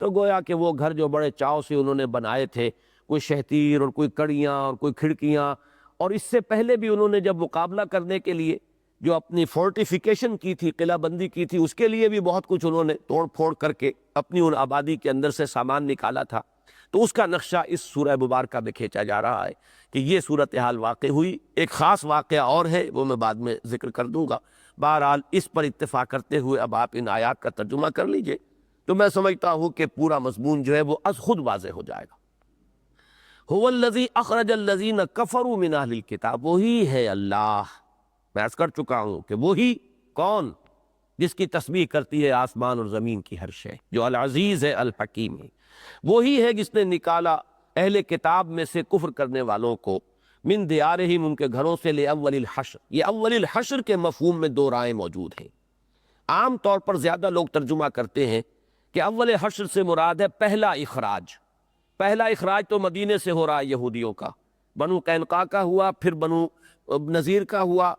تو گویا کہ وہ گھر جو بڑے چاؤ سے انہوں نے بنائے تھے، کوئی شہتیر اور کوئی کڑیاں اور کوئی کھڑکیاں اور اس سے پہلے بھی انہوں نے جب مقابلہ کرنے کے لیے جو اپنی فورٹیفیکیشن کی تھی، قلعہ بندی کی تھی، اس کے لیے بھی بہت کچھ انہوں نے توڑ پھوڑ کر کے اپنی ان آبادی کے اندر سے سامان نکالا تھا۔ تو اس کا نقشہ اس سورہ مبارکہ میں کھینچا جا رہا ہے کہ یہ صورتحال واقع ہوئی۔ ایک خاص واقعہ اور ہے، وہ میں بعد میں ذکر کر دوں گا۔ بہرحال اس پر اتفاق کرتے ہوئے اب آپ ان آیات کا ترجمہ کر لیجئے تو میں سمجھتا ہوں کہ پورا مضمون جو ہے وہ از خود واضح ہو جائے گا۔ هو الذی اخرج الذین کفروا من اہل الکتاب، وہی ہے اللہ، میں عرض کر چکا ہوں کہ وہی کون، جس کی تسبیح کرتی ہے آسمان اور زمین کی ہر شے، جو العزیز ہے الحکیم ہے، وہی ہے جس نے نکالا اہل کتاب میں سے کفر کرنے والوں کو من دیارہم، ان کے گھروں سے، لاول الحشر۔ یہ اول الحشر کے مفہوم میں دو رائے موجود ہیں۔ عام طور پر زیادہ لوگ ترجمہ کرتے ہیں کہ اول حشر سے مراد ہے پہلا اخراج۔ پہلا اخراج تو مدینے سے ہو رہا ہے یہودیوں کا، بنو قینقاع کا ہوا، پھر بنو نذیر کا ہوا،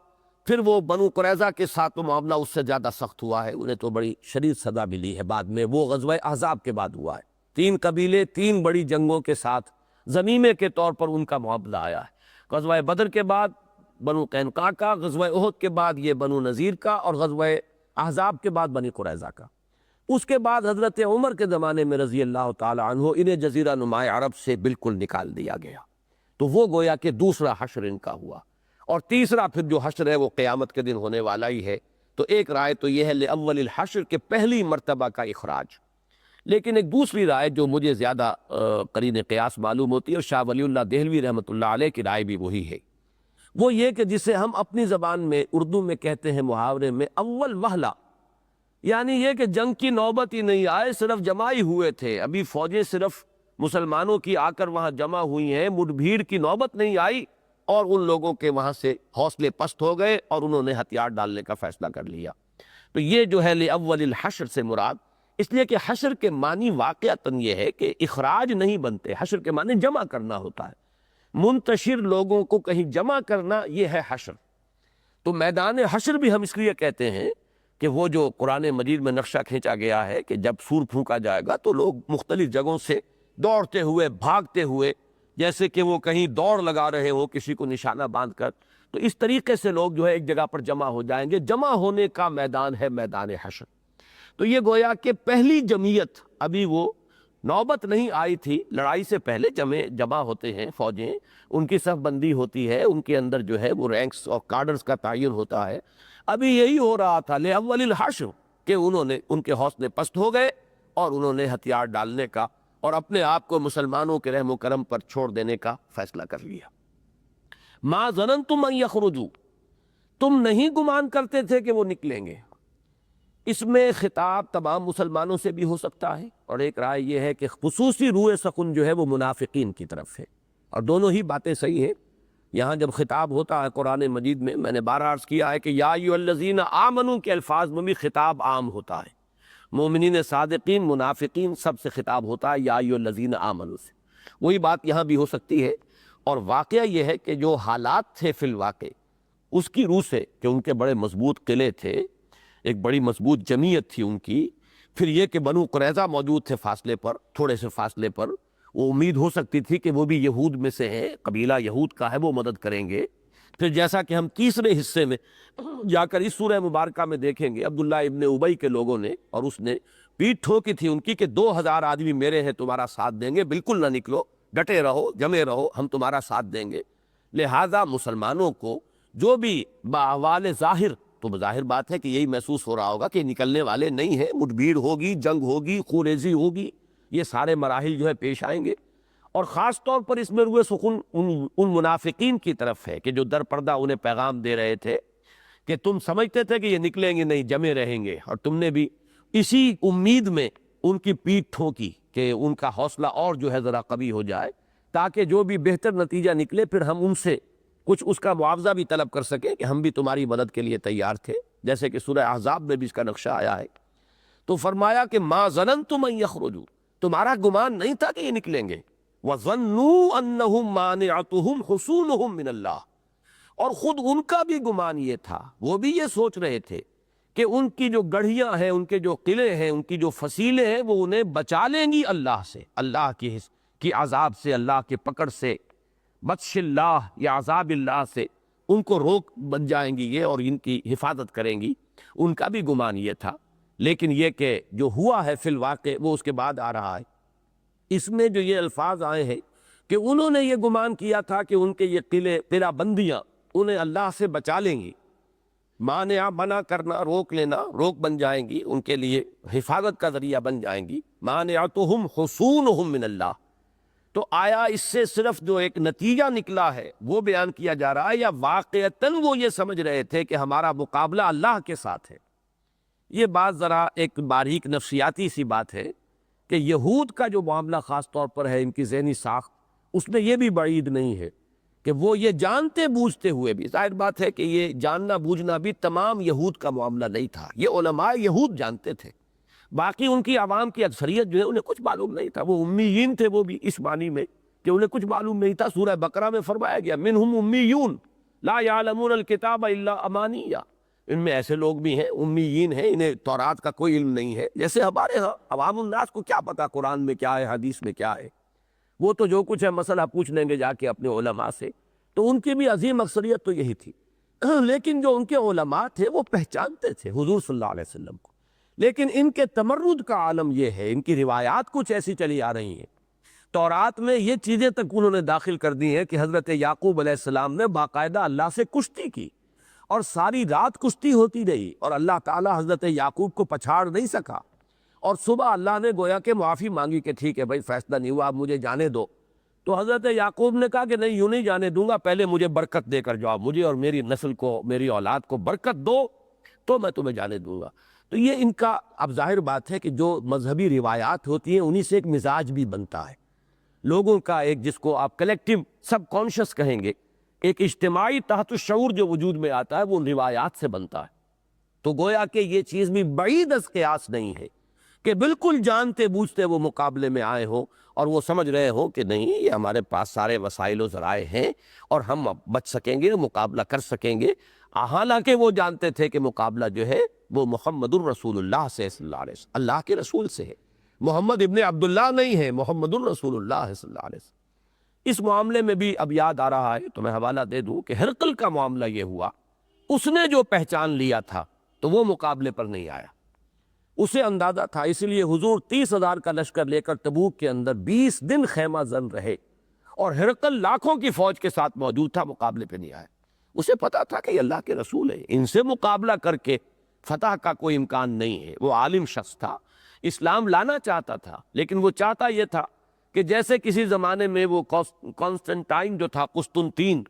پھر وہ بنو قریظہ کے ساتھ وہ معاملہ اس سے زیادہ سخت ہوا ہے، انہیں تو بڑی شدید سزا ملی ہے بعد میں، وہ غزوہ احزاب کے بعد ہوا ہے۔ 3 قبیلے 3 بڑی جنگوں کے ساتھ ضمیمے کے طور پر ان کا معاملہ آیا ہے۔ غزوہ بدر کے بعد بنو قینقاع کا، غزوہ احد کے بعد یہ بنو نذیر کا، اور غزوہ احزاب کے بعد بنی قریظہ کا۔ اس کے بعد حضرت عمر کے زمانے میں رضی اللہ تعالی عنہ انہیں جزیرہ نماء عرب سے بالکل نکال دیا گیا، تو وہ گویا کہ دوسرا حشر ان کا ہوا۔ اور تیسرا پھر جو حشر ہے وہ قیامت کے دن ہونے والا ہی ہے۔ تو ایک رائے تو یہ ہے لأول الحشر کے پہلی مرتبہ کا اخراج، لیکن ایک دوسری رائے جو مجھے زیادہ قرین قیاس معلوم ہوتی ہے، اور شاہ ولی اللہ دہلوی رحمۃ اللہ علیہ کی رائے بھی وہی ہے، وہ یہ کہ جسے ہم اپنی زبان میں اردو میں کہتے ہیں محاورے میں اول وہلہ، یعنی یہ کہ جنگ کی نوبت ہی نہیں آئے، صرف جمع ہی ہوئے تھے، ابھی فوجیں صرف مسلمانوں کی آ کر وہاں جمع ہوئی ہیں، مڈ بھیڑ کی نوبت نہیں آئی، اور ان لوگوں کے وہاں سے حوصلے پست ہو گئے اور انہوں نے ہتھیار ڈالنے کا فیصلہ کر لیا۔ تو یہ جو ہے لأول الحشر سے مراد، اس لیے کہ حشر کے معنی واقعتاً یہ ہے کہ اخراج نہیں بنتے، حشر کے معنی جمع کرنا ہوتا ہے، منتشر لوگوں کو کہیں جمع کرنا، یہ ہے حشر۔ تو میدان حشر بھی ہم اس لیے کہتے ہیں کہ وہ جو قرآن مجید میں نقشہ کھینچا گیا ہے کہ جب سور پھونکا جائے گا تو لوگ مختلف جگہوں سے دوڑتے ہوئے، بھاگتے ہوئے، جیسے کہ وہ کہیں دوڑ لگا رہے ہو کسی کو نشانہ باندھ کر، تو اس طریقے سے لوگ جو ہے ایک جگہ پر جمع ہو جائیں گے، جمع ہونے کا میدان ہے میدان حشر۔ تو یہ گویا کہ پہلی جمعیت، ابھی وہ نوبت نہیں آئی تھی، لڑائی سے پہلے جمع ہوتے ہیں فوجیں، ان کی صف بندی ہوتی ہے، ان کے اندر جو ہے وہ رینکس اور کارڈرز کا تعین ہوتا ہے، ابھی یہی ہو رہا تھا لأول الحشر کہ انہوں نے، ان کے حوصلے پست ہو گئے اور انہوں نے ہتھیار ڈالنے کا اور اپنے آپ کو مسلمانوں کے رحم و کرم پر چھوڑ دینے کا فیصلہ کر لیا۔ ما ظننتم ان یخرجوا، تم نہیں گمان کرتے تھے کہ وہ نکلیں گے۔ اس میں خطاب تمام مسلمانوں سے بھی ہو سکتا ہے، اور ایک رائے یہ ہے کہ خصوصی روح سخن جو ہے وہ منافقین کی طرف ہے، اور دونوں ہی باتیں صحیح ہیں۔ یہاں جب خطاب ہوتا ہے قرآن مجید میں نے بارہ عرض کیا ہے کہ یا ایھا الذین آمنوا کے الفاظ میں بھی خطاب عام ہوتا ہے، مومنین صادقین، منافقین، سب سے خطاب ہوتا ہے یا ایھا الذین آمنوا سے۔ وہی بات یہاں بھی ہو سکتی ہے، اور واقعہ یہ ہے کہ جو حالات تھے فی الواقع اس کی روح سے، کہ ان کے بڑے مضبوط قلعے تھے، ایک بڑی مضبوط جمعیت تھی ان کی، پھر یہ کہ بنو قریظہ موجود تھے فاصلے پر، تھوڑے سے فاصلے پر، وہ امید ہو سکتی تھی کہ وہ بھی یہود میں سے ہیں، قبیلہ یہود کا ہے، وہ مدد کریں گے۔ پھر جیسا کہ ہم تیسرے حصے میں جا کر اس سورہ مبارکہ میں دیکھیں گے، عبداللہ ابن ابی کے لوگوں نے، اور اس نے پیٹھ ٹھوکی تھی ان کی کہ 2000 آدمی میرے ہیں، تمہارا ساتھ دیں گے، بالکل نہ نکلو، ڈٹے رہو، جمے رہو، ہم تمہارا ساتھ دیں گے۔ لہذا مسلمانوں کو جو بھی باحوال ظاہر، تو بظاہر بات ہے کہ یہی محسوس ہو رہا ہوگا کہ نکلنے والے نہیں ہیں، مڈ بھیڑ ہوگی، جنگ ہوگی، خوریزی ہوگی، یہ سارے مراحل جو ہے پیش آئیں گے۔ اور خاص طور پر اس میں روح سخن ان منافقین کی طرف ہے کہ جو در پردہ انہیں پیغام دے رہے تھے کہ تم سمجھتے تھے کہ یہ نکلیں گے نہیں، جمے رہیں گے، اور تم نے بھی اسی امید میں ان کی پیٹھ ٹھوکی کہ ان کا حوصلہ اور جو ہے ذرا قوی ہو جائے، تاکہ جو بھی بہتر نتیجہ نکلے پھر ہم ان سے کچھ اس کا معاوضہ بھی طلب کر سکیں کہ ہم بھی تمہاری مدد کے لیے تیار تھے، جیسے کہ سورہ احزاب میں بھی اس کا نقشہ آیا ہے۔ تو فرمایا کہ ما ظننتم ان یخرجوا، تمہارا گمان نہیں تھا کہ یہ نکلیں گے، وَظَنُّوا أَنَّهُمْ مَانِعَتُهُمْ حُصُونُهُمْ مِنَ اللَّهِ، اور خود ان کا بھی گمان یہ تھا، وہ بھی یہ سوچ رہے تھے کہ ان کی جو گڑھیاں ہیں، ان کے جو قلعے ہیں، ان کی جو فصیلیں ہیں، وہ انہیں بچا لیں گی اللہ سے، اللہ کی عذاب سے، اللہ کے پکڑ سے۔ بطش اللہ یا عذاب اللہ سے ان کو روک بن جائیں گی یہ اور ان کی حفاظت کریں گی، ان کا بھی گمان یہ تھا۔ لیکن یہ کہ جو ہوا ہے فی الواقع وہ اس کے بعد آ رہا ہے۔ اس میں جو یہ الفاظ آئے ہیں کہ انہوں نے یہ گمان کیا تھا کہ ان کے یہ قلعہ بندیاں انہیں اللہ سے بچا لیں گی، مانع منع کرنا، روک لینا، روک بن جائیں گی، ان کے لیے حفاظت کا ذریعہ بن جائیں گی۔ مانعتہم حصونہم من اللہ، تو آیا اس سے صرف جو ایک نتیجہ نکلا ہے وہ بیان کیا جا رہا ہے، یا واقعتاً وہ یہ سمجھ رہے تھے کہ ہمارا مقابلہ اللہ کے ساتھ ہے؟ یہ بات ذرا ایک باریک نفسیاتی سی بات ہے کہ یہود کا جو معاملہ خاص طور پر ہے، ان کی ذہنی ساخت، اس میں یہ بھی بعید نہیں ہے کہ وہ یہ جانتے بوجھتے ہوئے بھی، ظاہر بات ہے کہ یہ جاننا بوجھنا بھی تمام یہود کا معاملہ نہیں تھا، یہ علماء یہود جانتے تھے، باقی ان کی عوام کی اکثریت جو ہے انہیں کچھ معلوم نہیں تھا، وہ امیین تھے، وہ بھی اس معنی میں کہ انہیں کچھ معلوم نہیں تھا۔ سورہ بقرہ میں فرمایا گیا منہم امیون لا یعلمون الکتاب الا امانیہ، ان میں ایسے لوگ بھی ہیں امیین ہیں، انہیں تورات کا کوئی علم نہیں ہے، جیسے ہمارے ہاں عوام الناس کو کیا پتا قرآن میں کیا ہے، حدیث میں کیا ہے، وہ تو جو کچھ ہے مسئلہ پوچھ لیں گے جا کے اپنے علماء سے۔ تو ان کی بھی عظیم اکثریت تو یہی تھی، لیکن جو ان کے علماء تھے وہ پہچانتے تھے حضور صلی اللہ علیہ وسلم کو، لیکن ان کے تمرد کا عالم یہ ہے، ان کی روایات کچھ ایسی چلی آ رہی ہیں، تورات میں یہ چیزیں تک انہوں نے داخل کر دی ہیں کہ حضرت یعقوب علیہ السلام نے باقاعدہ اللہ سے کشتی کی، اور ساری رات کشتی ہوتی رہی، اور اللہ تعالیٰ حضرت یعقوب کو پچھاڑ نہیں سکا، اور صبح اللہ نے گویا کہ معافی مانگی کہ ٹھیک ہے بھائی فیصلہ نہیں ہوا، آپ مجھے جانے دو، تو حضرت یعقوب نے کہا کہ نہیں، یوں نہیں جانے دوں گا، پہلے مجھے برکت دے کر جاؤ، مجھے اور میری نسل کو، میری اولاد کو برکت دو تو میں تمہیں جانے دوں گا۔ تو یہ ان کا، اب ظاہر بات ہے کہ جو مذہبی روایات ہوتی ہیں انہی سے ایک مزاج بھی بنتا ہے، لوگوں کا ایک، جس کو آپ کلیکٹیو سب کانشس کہیں گے، ایک اجتماعی تحت الشعور جو وجود میں آتا ہے وہ ان روایات سے بنتا ہے۔ تو گویا کہ یہ چیز بھی بعید از قیاس نہیں ہے کہ بالکل جانتے بوجھتے وہ مقابلے میں آئے ہوں اور وہ سمجھ رہے ہوں کہ نہیں، یہ ہمارے پاس سارے وسائل و ذرائع ہیں اور ہم اب بچ سکیں گے، مقابلہ کر سکیں گے، حالانکہ وہ جانتے تھے کہ مقابلہ جو ہے وہ محمد الرسول اللہ سے، صلی اللہ علیہ وسلم، اللہ کے رسول سے ہے، محمد ابن عبداللہ نہیں ہے، محمد الرسول اللہ صلی اللہ علیہ وسلم۔ اس معاملے میں بھی اب یاد آ رہا ہے تو میں حوالہ دے دوں کہ ہرقل کا معاملہ یہ ہوا، اس نے جو پہچان لیا تھا تو وہ مقابلے پر نہیں آیا، اسے اندازہ تھا، اس لیے حضور 30,000 کا لشکر لے کر تبوک کے اندر 20 دن خیمہ زن رہے، اور ہرقل لاکھوں کی فوج کے ساتھ موجود تھا، مقابلے پہ نہیں آیا، اسے پتا تھا کہ یہ اللہ کے رسول ہے، ان سے مقابلہ کر کے فتح کا کوئی امکان نہیں ہے۔ وہ عالم شخص تھا، اسلام لانا چاہتا تھا، لیکن وہ چاہتا یہ تھا کہ جیسے کسی زمانے میں وہ کانسٹنٹائن جو تھا، قسطنطین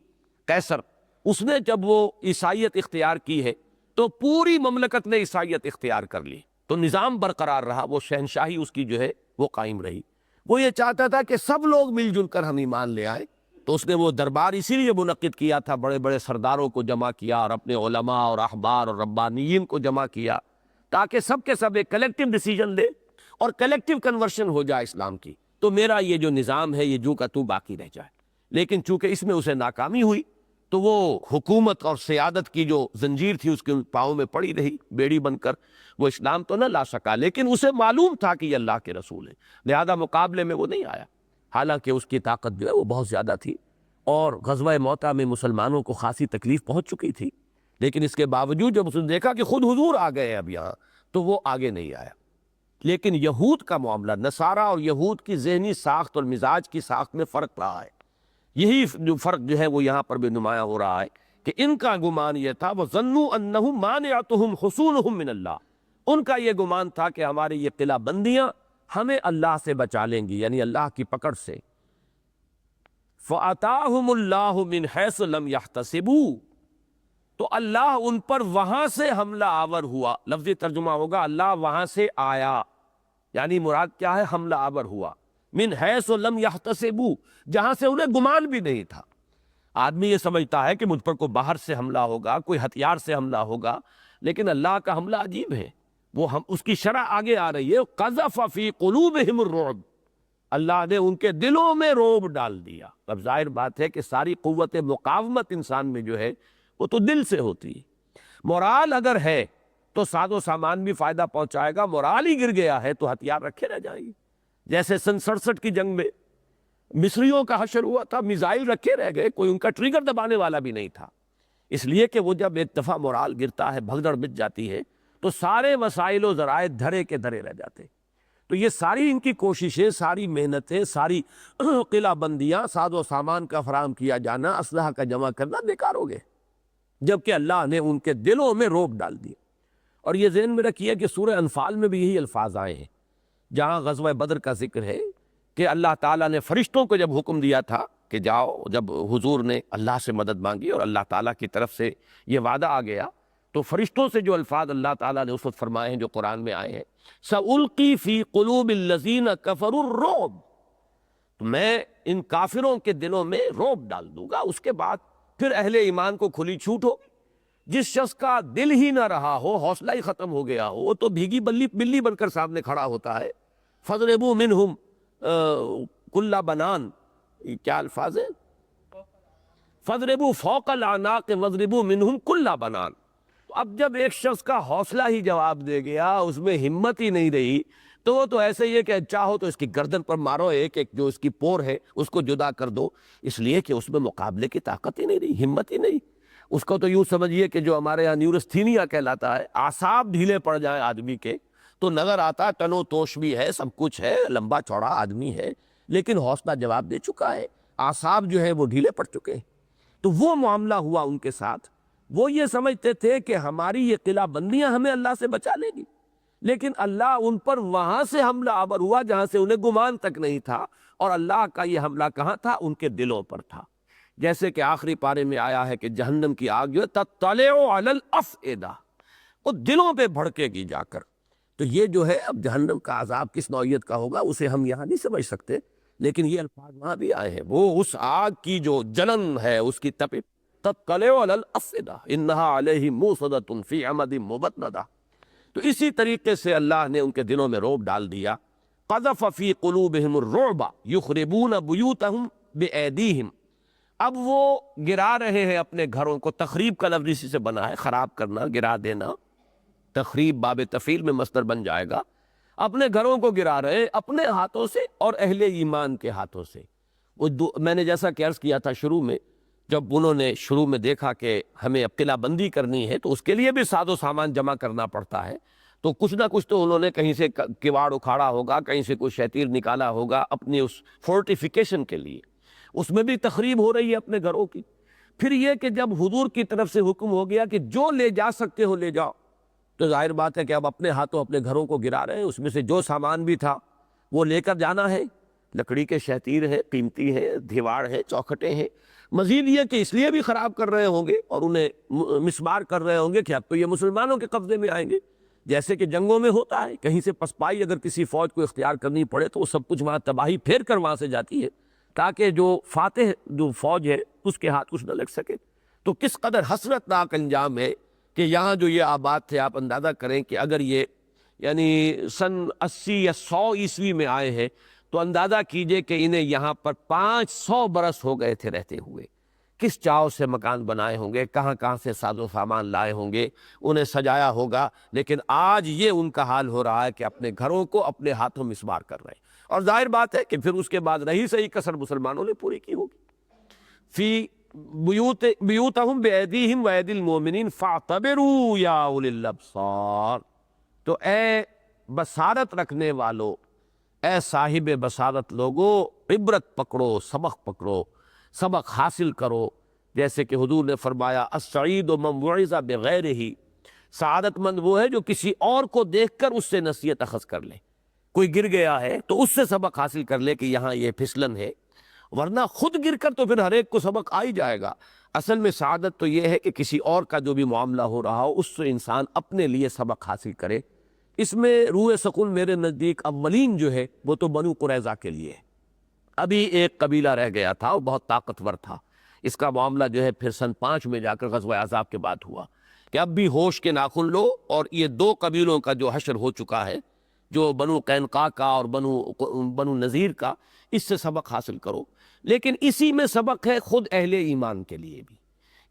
قیصر، اس نے جب وہ عیسائیت اختیار کی ہے تو پوری مملکت نے عیسائیت اختیار کر لی، تو نظام برقرار رہا، وہ شہنشاہی اس کی جو ہے وہ قائم رہی۔ وہ یہ چاہتا تھا کہ سب لوگ مل جل کر ہم ایمان لے آئے، تو اس نے وہ دربار اسی لیے منعقد کیا تھا، بڑے بڑے سرداروں کو جمع کیا اور اپنے علماء اور احبار اور ربانیین کو جمع کیا، تاکہ سب کے سب ایک کلیکٹیو ڈیسیجن لے اور کلیکٹیو کنورشن ہو جائے اسلام کی، تو میرا یہ جو نظام ہے یہ جو کا تو باقی رہ جائے۔ لیکن چونکہ اس میں اسے ناکامی ہوئی تو وہ حکومت اور سیادت کی جو زنجیر تھی اس کے پاؤں میں پڑی رہی بیڑی بن کر، وہ اسلام تو نہ لا سکا، لیکن اسے معلوم تھا کہ یہ اللہ کے رسول ہے، لہذا مقابلے میں وہ نہیں آیا، حالانکہ اس کی طاقت جو ہے وہ بہت زیادہ تھی، اور غزوہ موطا میں مسلمانوں کو خاصی تکلیف پہنچ چکی تھی، لیکن اس کے باوجود جب اس نے دیکھا کہ خود حضور آ گئے اب یہاں، تو وہ آگے نہیں آیا۔ لیکن یہود کا معاملہ، نصارہ اور یہود کی ذہنی ساخت اور مزاج کی ساخت میں فرق رہا ہے، یہی جو فرق جو ہے وہ یہاں پر بھی نمایاں ہو رہا ہے کہ ان کا گمان یہ تھا، وَظَنُّوا أَنَّهُمْ مَانِعَتُهُمْ حُصُونُهُمْ مِنَ اللَّهِ، ان کا یہ گمان تھا کہ ہماری یہ قلعہ بندیاں ہمیں اللہ سے بچا لیں گی، یعنی اللہ کی پکڑ سے۔ فَأَتَاهُمُ اللَّهُ مِنْ حَيْثُ لَمْ يَحْتَسِبُوا، تو اللہ ان پر وہاں سے حملہ آور ہوا، لفظی ترجمہ ہوگا اللہ وہاں سے آیا، یعنی مراد کیا ہے، حملہ آور ہوا، من حیث لم یحتسبوا، جہاں سے انہیں گمان بھی نہیں تھا۔ آدمی یہ سمجھتا ہے کہ مجھ پر کوئی باہر سے حملہ ہوگا، کوئی ہتھیار سے حملہ ہوگا، لیکن اللہ کا حملہ عجیب ہے، وہ اس کی شرح آگے آ رہی ہے، قذف فی قلوبہم الرعب، اللہ نے ان کے دلوں میں رعب ڈال دیا۔ اب ظاہر بات ہے کہ ساری قوت مقاومت انسان میں جو ہے وہ تو دل سے ہوتی ہے، مورال اگر ہے تو ساز و سامان بھی فائدہ پہنچائے گا، مورال ہی گر گیا ہے تو ہتھیار رکھے رہ جائیں گے۔ جیسے سن 67 کی جنگ میں مصریوں کا حشر ہوا تھا، میزائل رکھے رہ گئے، کوئی ان کا ٹریگر دبانے والا بھی نہیں تھا، اس لیے کہ وہ جب ایک دفعہ مورال گرتا ہے، بھگدڑ مچ جاتی ہے، تو سارے وسائل و ذرائع دھرے کے دھرے رہ جاتے۔ تو یہ ساری ان کی کوششیں، ساری محنتیں، ساری قلعہ بندیاں، ساز و سامان کا فراہم کیا جانا، اسلحہ کا جمع کرنا بیکار ہو گئے، جبکہ اللہ نے ان کے دلوں میں روب ڈال دی۔ اور یہ ذہن میں رکھیے کہ سورہ انفال میں بھی یہی الفاظ آئے ہیں، جہاں غزوہ بدر کا ذکر ہے کہ اللہ تعالیٰ نے فرشتوں کو جب حکم دیا تھا کہ جاؤ، جب حضور نے اللہ سے مدد مانگی اور اللہ تعالیٰ کی طرف سے یہ وعدہ آ گیا، تو فرشتوں سے جو الفاظ اللہ تعالیٰ نے اس وقت فرمائے ہیں جو قرآن میں آئے ہیں، سَأُلْقِي فِي قُلُوبِ الَّذِينَ كَفَرُوا الرُّعْبَ، تو میں ان کافروں کے دلوں میں روب ڈال دوں گا۔ اس کے بعد پھر اہل ایمان کو کھلی چھوٹ ہوگی۔ جس شخص کا دل ہی نہ رہا ہو، حوصلہ ہی ختم ہو گیا ہو، وہ تو بھیگی بلی بن کر سامنے کھڑا ہوتا ہے۔ فَاضْرِبُوا مِنْهُمْ كُلَّ بَنَانٍ، یہ کیا الفاظ ہے؟ فَاضْرِبُوا فَوْقَ الْأَعْنَاقِ وَاضْرِبُوا مِنْهُمْ كُلَّ بَنَانٍ۔ تو اب جب ایک شخص کا حوصلہ ہی جواب دے گیا، اس میں ہمت ہی نہیں رہی، تو وہ تو ایسے ہی ہے کہ چاہو تو اس کی گردن پر مارو، ایک ایک جو اس کی پور ہے اس کو جدا کر دو، اس لیے کہ اس میں مقابلے کی طاقت ہی نہیں رہی، ہمت ہی نہیں۔ اس کو تو یوں سمجھیے کہ جو ہمارے یہاں نیورستھینیا کہلاتا ہے، اعصاب ڈھیلے پڑ جائیں آدمی کے تو نظر آتا ہے تنو توش بھی ہے، سب کچھ ہے، لمبا چوڑا آدمی ہے، لیکن حوصلہ جواب دے چکا ہے، اعصاب جو ہے وہ ڈھیلے پڑ چکے ہیں۔ تو وہ معاملہ ہوا ان کے ساتھ۔ وہ یہ سمجھتے تھے کہ ہماری یہ قلعہ بندیاں ہمیں اللہ سے بچا لیں گی، لیکن اللہ ان پر وہاں سے حملہ آور ہوا جہاں سے انہیں گمان تک نہیں تھا، اور اللہ کا یہ حملہ کہاں تھا؟ ان کے دلوں پر تھا۔ جیسے کہ آخری پارے میں آیا ہے کہ جہنم کی آگ جو ہے تطلع علی الافئدہ، وہ دلوں پہ بھڑکے گی جا کر۔ تو یہ جو ہے اب جہنم کا عذاب کس نوعیت کا ہوگا اسے ہم یہاں نہیں سمجھ سکتے، لیکن یہ الفاظ وہاں بھی آئے ہیں۔ وہ اس آگ کی جو جلن ہے، اس کی تپش، تطلع علی الافئدہ انہا علیہم موصدۃ فی عمد ممددہ۔ تو اسی طریقے سے اللہ نے ان کے دلوں میں رعب ڈال دیا۔ قذف فی قلوبہم الرعب یخربون بیوتہم بایدیہم، اب وہ گرا رہے ہیں اپنے گھروں کو۔ تخریب کا لفظ اسی سے بنا ہے، خراب کرنا، گرا دینا۔ تخریب باب تفعیل میں مصدر بن جائے گا۔ اپنے گھروں کو گرا رہے ہیں اپنے ہاتھوں سے اور اہل ایمان کے ہاتھوں سے۔ میں نے جیسا کہ عرض کیا تھا شروع میں، جب انہوں نے شروع میں دیکھا کہ ہمیں اب قلعہ بندی کرنی ہے تو اس کے لیے بھی ساز و سامان جمع کرنا پڑتا ہے، تو کچھ نہ کچھ تو انہوں نے کہیں سے کواڑ اکھاڑا ہوگا، کہیں سے کوئی شیطیر نکالا ہوگا اپنی اس فورٹیفیکیشن کے لیے۔ اس میں بھی تخریب ہو رہی ہے اپنے گھروں کی۔ پھر یہ کہ جب حضور کی طرف سے حکم ہو گیا کہ جو لے جا سکتے ہو لے جاؤ، تو ظاہر بات ہے کہ اب اپنے ہاتھوں اپنے گھروں کو گرا رہے ہیں۔ اس میں سے جو سامان بھی تھا وہ لے کر جانا ہے، لکڑی کے شیطیر ہیں، قیمتی ہیں، دیوار ہے، چوکھٹیں ہیں۔ مزید یہ کہ اس لیے بھی خراب کر رہے ہوں گے اور انہیں مسمار کر رہے ہوں گے کہ اب تو یہ مسلمانوں کے قبضے میں آئیں گے، جیسے کہ جنگوں میں ہوتا ہے، کہیں سے پسپائی اگر کسی فوج کو اختیار کرنی پڑے تو وہ سب کچھ وہاں تباہی پھیر کر وہاں سے جاتی ہے، تاکہ جو فاتح جو فوج ہے اس کے ہاتھ کچھ نہ لگ سکے۔ تو کس قدر حسرتناک انجام ہے کہ یہاں جو یہ آباد تھے، آپ اندازہ کریں کہ اگر یہ یعنی سن 80 یا 100 عیسوی میں آئے ہیں تو اندازہ کیجئے کہ انہیں یہاں پر 500 برس ہو گئے تھے رہتے ہوئے۔ کس چاؤ سے مکان بنائے ہوں گے، کہاں کہاں سے ساز و سامان لائے ہوں گے، انہیں سجایا ہوگا، لیکن آج یہ ان کا حال ہو رہا ہے کہ اپنے گھروں کو اپنے ہاتھوں مسمار کر رہے ہیں۔ اور ظاہر بات ہے کہ پھر اس کے بعد رہی صحیح کسر مسلمانوں نے پوری کی ہوگی۔ فی بیوتہم بایدیہم وایدی المؤمنین فاعتبروا یا اولی الابصار، تو اے بصارت رکھنے والو، اے صاحب بصارت لوگو، عبرت پکڑو، سبق پکڑو، سبق حاصل کرو۔ جیسے کہ حضور نے فرمایا السعید من وعظ بغیرہ، سعادت مند وہ ہے جو کسی اور کو دیکھ کر اس سے نصیحت اخذ کر لے۔ کوئی گر گیا ہے تو اس سے سبق حاصل کر لے کہ یہاں یہ پھسلن ہے، ورنہ خود گر کر تو پھر ہر ایک کو سبق آ ہی جائے گا۔ اصل میں سعادت تو یہ ہے کہ کسی اور کا جو بھی معاملہ ہو رہا ہو اس سے انسان اپنے لیے سبق حاصل کرے۔ اس میں روح سکون میرے نزدیک اولین جو ہے وہ تو بنو قریظہ کے لیے ہے۔ ابھی ایک قبیلہ رہ گیا تھا، وہ بہت طاقتور تھا۔ اس کا معاملہ جو ہے پھر سن 5 میں جا کر غزوہ احزاب کے بعد ہوا کہ اب بھی ہوش کے ناخن لو، اور یہ 2 قبیلوں کا جو حشر ہو چکا ہے، جو بنو قینقاع کا اور بنو نذیر کا، اس سے سبق حاصل کرو۔ لیکن اسی میں سبق ہے خود اہل ایمان کے لیے بھی،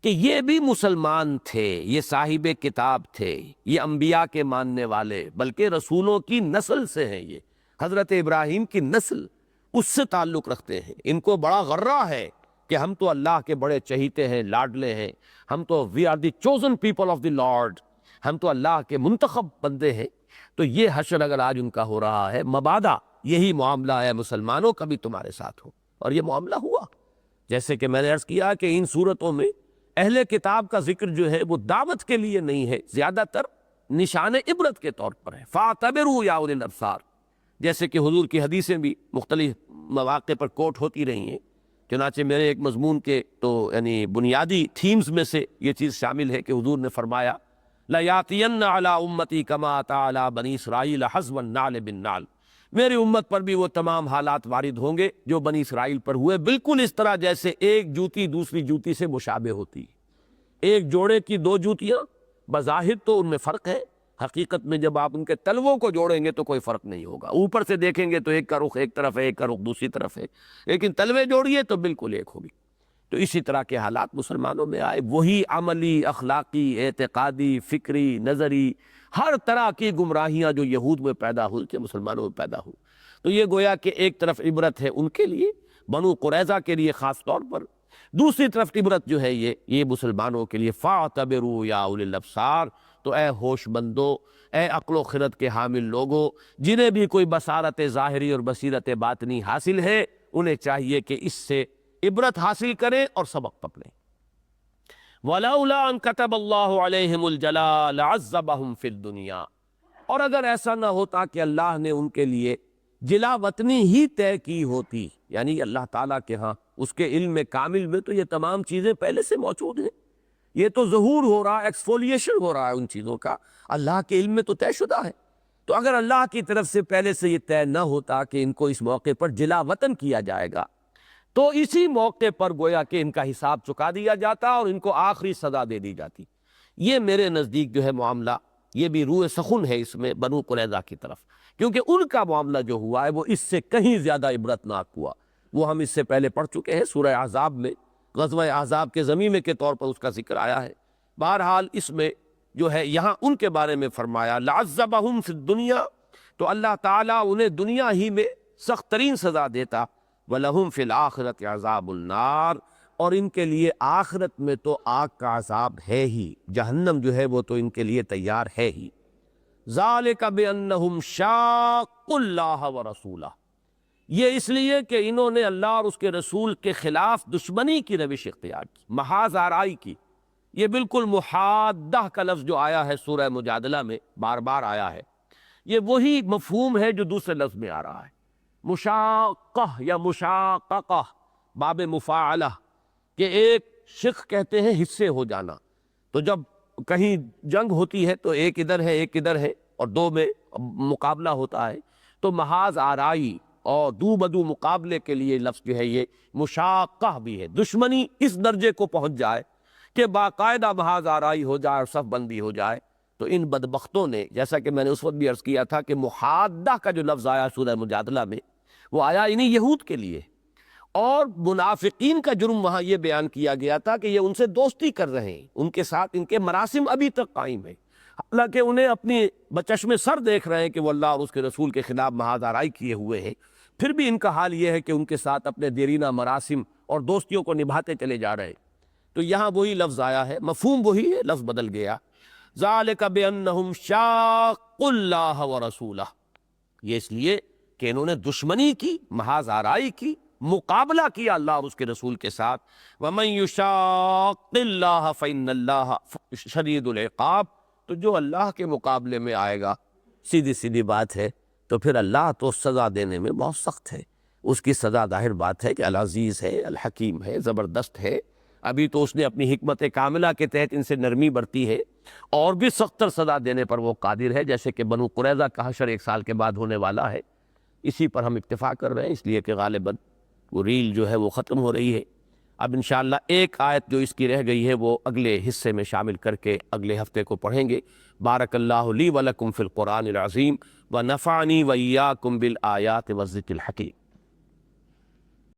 کہ یہ بھی مسلمان تھے، یہ صاحب کتاب تھے، یہ انبیاء کے ماننے والے، بلکہ رسولوں کی نسل سے ہیں۔ یہ حضرت ابراہیم کی نسل، اس سے تعلق رکھتے ہیں، ان کو بڑا غرہ ہے کہ ہم تو اللہ کے بڑے چہیتے ہیں، لاڈلے ہیں، ہم تو we are the chosen people of the lord, ہم تو اللہ کے منتخب بندے ہیں۔ تو یہ حشر اگر آج ان کا ہو رہا ہے، مبادا یہی معاملہ ہے مسلمانوں کا بھی تمہارے ساتھ ہو، اور یہ معاملہ ہوا۔ جیسے کہ میں نے عرض کیا کہ ان صورتوں میں اہل کتاب کا ذکر جو ہے وہ دعوت کے لیے نہیں ہے، زیادہ تر نشان عبرت کے طور پر ہے۔ فَاعْتَبِرُوا يَا أُولِي الْأَبْصَارِ، جیسے کہ حضور کی حدیثیں بھی مختلف مواقع پر کوٹ ہوتی رہی ہیں۔ چنانچہ میرے ایک مضمون کے تو یعنی بنیادی تھیمز میں سے یہ چیز شامل ہے کہ حضور نے فرمایا لَيَأْتِيَنَّ عَلَىٰ أُمَّتِي كَمَا أَتَىٰ عَلَىٰ بَنِي إِسْرَائِيلَ حَزْوَ النَّعْلِ بِالنَّعْلِ، میری امت پر بھی وہ تمام حالات وارد ہوں گے جو بنی اسرائیل پر ہوئے، بالکل اس طرح جیسے ایک جوتی دوسری جوتی سے مشابہ ہوتی ہے۔ ایک جوڑے کی دو جوتیاں بظاہر تو ان میں فرق ہے، حقیقت میں جب آپ ان کے تلووں کو جوڑیں گے تو کوئی فرق نہیں ہوگا، اوپر سے دیکھیں گے تو ایک کا رخ ایک طرف ہے، ایک کا رخ دوسری طرف ہے، لیکن تلوے جوڑیے تو بالکل ایک ہوگی۔ تو اسی طرح کے حالات مسلمانوں میں آئے، وہی عملی، اخلاقی، اعتقادی، فکری، نظری، ہر طرح کی گمراہیاں جو یہود میں پیدا ہوئی تھیں مسلمانوں میں پیدا ہوئی۔ تو یہ گویا کہ ایک طرف عبرت ہے ان کے لیے، بنو قریظہ کے لیے خاص طور پر، دوسری طرف عبرت جو ہے یہ مسلمانوں کے لیے۔ فَاعْتَبِرُوا يَا أُولِي الْأَبْصَارِ، تو اے ہوش بندو، اے عقل و خرد کے حامل لوگو، جنہیں بھی کوئی بصارت ظاہری اور بصیرت باطنی حاصل ہے، انہیں چاہیے کہ اس سے عبرت حاصل کریں اور سبق پکڑیں۔ وَلَوْلَا أَن كَتَبَ اللَّهُ عَلَيْهِمُ الْجَلَاءَ لَعَذَّبَهُمْ فِي الدُّنْيَا، اور اگر ایسا نہ ہوتا کہ اللہ نے ان کے لیے جلا وطنی ہی طے کی ہوتی، یعنی اللہ تعالیٰ کے ہاں اس کے علم کامل میں تو یہ تمام چیزیں پہلے سے موجود ہیں، یہ تو ظہور ہو رہا ہے، ایکسفولیشن ہو رہا ہے ان چیزوں کا، اللہ کے علم میں تو طے شدہ ہے۔ تو اگر اللہ کی طرف سے پہلے سے یہ طے نہ ہوتا کہ ان کو اس موقع پر جلا وطن کیا جائے گا، تو اسی موقع پر گویا کہ ان کا حساب چکا دیا جاتا اور ان کو آخری سزا دے دی جاتی۔ یہ میرے نزدیک جو ہے معاملہ، یہ بھی روح سخن ہے اس میں بنو قریظہ کی طرف، کیونکہ ان کا معاملہ جو ہوا ہے وہ اس سے کہیں زیادہ عبرتناک ہوا۔ وہ ہم اس سے پہلے پڑھ چکے ہیں سورہ احزاب میں، غزوہ احزاب کے ضمیمے کے طور پر اس کا ذکر آیا ہے۔ بہرحال اس میں جو ہے یہاں ان کے بارے میں فرمایا لَعَذَّبَهُمْ فِي الدُّنْيَا، تو اللہ تعالیٰ انہیں دنیا ہی میں سخت ترین سزا دیتا، وَلَهُمْ فِي الْآخِرَةِ عَذَابُ النَّارِ، اور ان کے لیے آخرت میں تو آگ کا عذاب ہے ہی، جہنم جو ہے وہ تو ان کے لیے تیار ہے ہی۔ ذَلِكَ بِأَنَّهُمْ شَاقُّوا اللَّهَ وَرَسُولَهُ، یہ اس لیے کہ انہوں نے اللہ اور اس کے رسول کے خلاف دشمنی کی روش اختیار کی، محاذ آرائی کی۔ یہ بالکل محادہ کا لفظ جو آیا ہے سورہ مجادلہ میں، بار بار آیا ہے، یہ وہی مفہوم ہے جو دوسرے لفظ میں آ رہا ہے، مشاقہ یا مشاققہ، باب مفاعلہ، کہ ایک شق کہتے ہیں حصے ہو جانا۔ تو جب کہیں جنگ ہوتی ہے تو ایک ادھر ہے ایک ادھر ہے اور دو میں مقابلہ ہوتا ہے، تو محاذ آرائی اور دو بدو مقابلے کے لیے لفظ جو ہے یہ مشاقہ بھی ہے، دشمنی اس درجے کو پہنچ جائے کہ باقاعدہ محاذ آرائی ہو جائے اور صف بندی ہو جائے۔ تو ان بدبختوں نے، جیسا کہ میں نے اس وقت بھی عرض کیا تھا کہ محادہ کا جو لفظ آیا سورہ مجادلہ میں، وہ آیا انہیں یہود کے لیے، اور منافقین کا جرم وہاں یہ بیان کیا گیا تھا کہ یہ ان سے دوستی کر رہے ہیں، ان کے ساتھ ان کے مراسم ابھی تک قائم ہیں، حالانکہ انہیں اپنی بچشم سر دیکھ رہے ہیں کہ وہ اللہ اور اس کے رسول کے خلاف محاذ آرائی کیے ہوئے ہیں، پھر بھی ان کا حال یہ ہے کہ ان کے ساتھ اپنے دیرینہ مراسم اور دوستیوں کو نبھاتے چلے جا رہے ہیں۔ تو یہاں وہی لفظ آیا ہے، مفہوم وہی ہے، لفظ بدل گیا۔ ذَلِكَ بِأَنَّهُمْ شَاقُّوا اللَّهَ وَرَسُولَهُ، یہ اس لیے کہ انہوں نے دشمنی کی، محاذ آرائی کی، مقابلہ کیا اللہ اور اس کے رسول کے ساتھ۔ وَمَن يُشَاقِّ اللَّهَ فَإِنَّ اللَّهَ شَدِيدُ الْعِقَابِ، تو جو اللہ کے مقابلے میں آئے گا، سیدھی سیدھی بات ہے، تو پھر اللہ تو سزا دینے میں بہت سخت ہے، اس کی سزا ظاہر بات ہے کہ العزیز ہے، الحکیم ہے، زبردست ہے۔ ابھی تو اس نے اپنی حکمت کاملہ کے تحت ان سے نرمی برتی ہے، اور بھی سختر سزا دینے پر وہ قادر ہے، جیسے کہ بنو قریظہ کا حشر 1 سال کے بعد ہونے والا ہے۔ اسی پر ہم اکتفا کر رہے ہیں، اس لیے کہ غالباً وہ ریل جو ہے وہ ختم ہو رہی ہے۔ اب انشاءاللہ ایک آیت جو اس کی رہ گئی ہے وہ اگلے حصے میں شامل کر کے اگلے ہفتے کو پڑھیں گے۔ بارک اللہ لی ولکم فی القرآن العظیم ونفعنی وإیاکم بالآیات والذکر الحکیم۔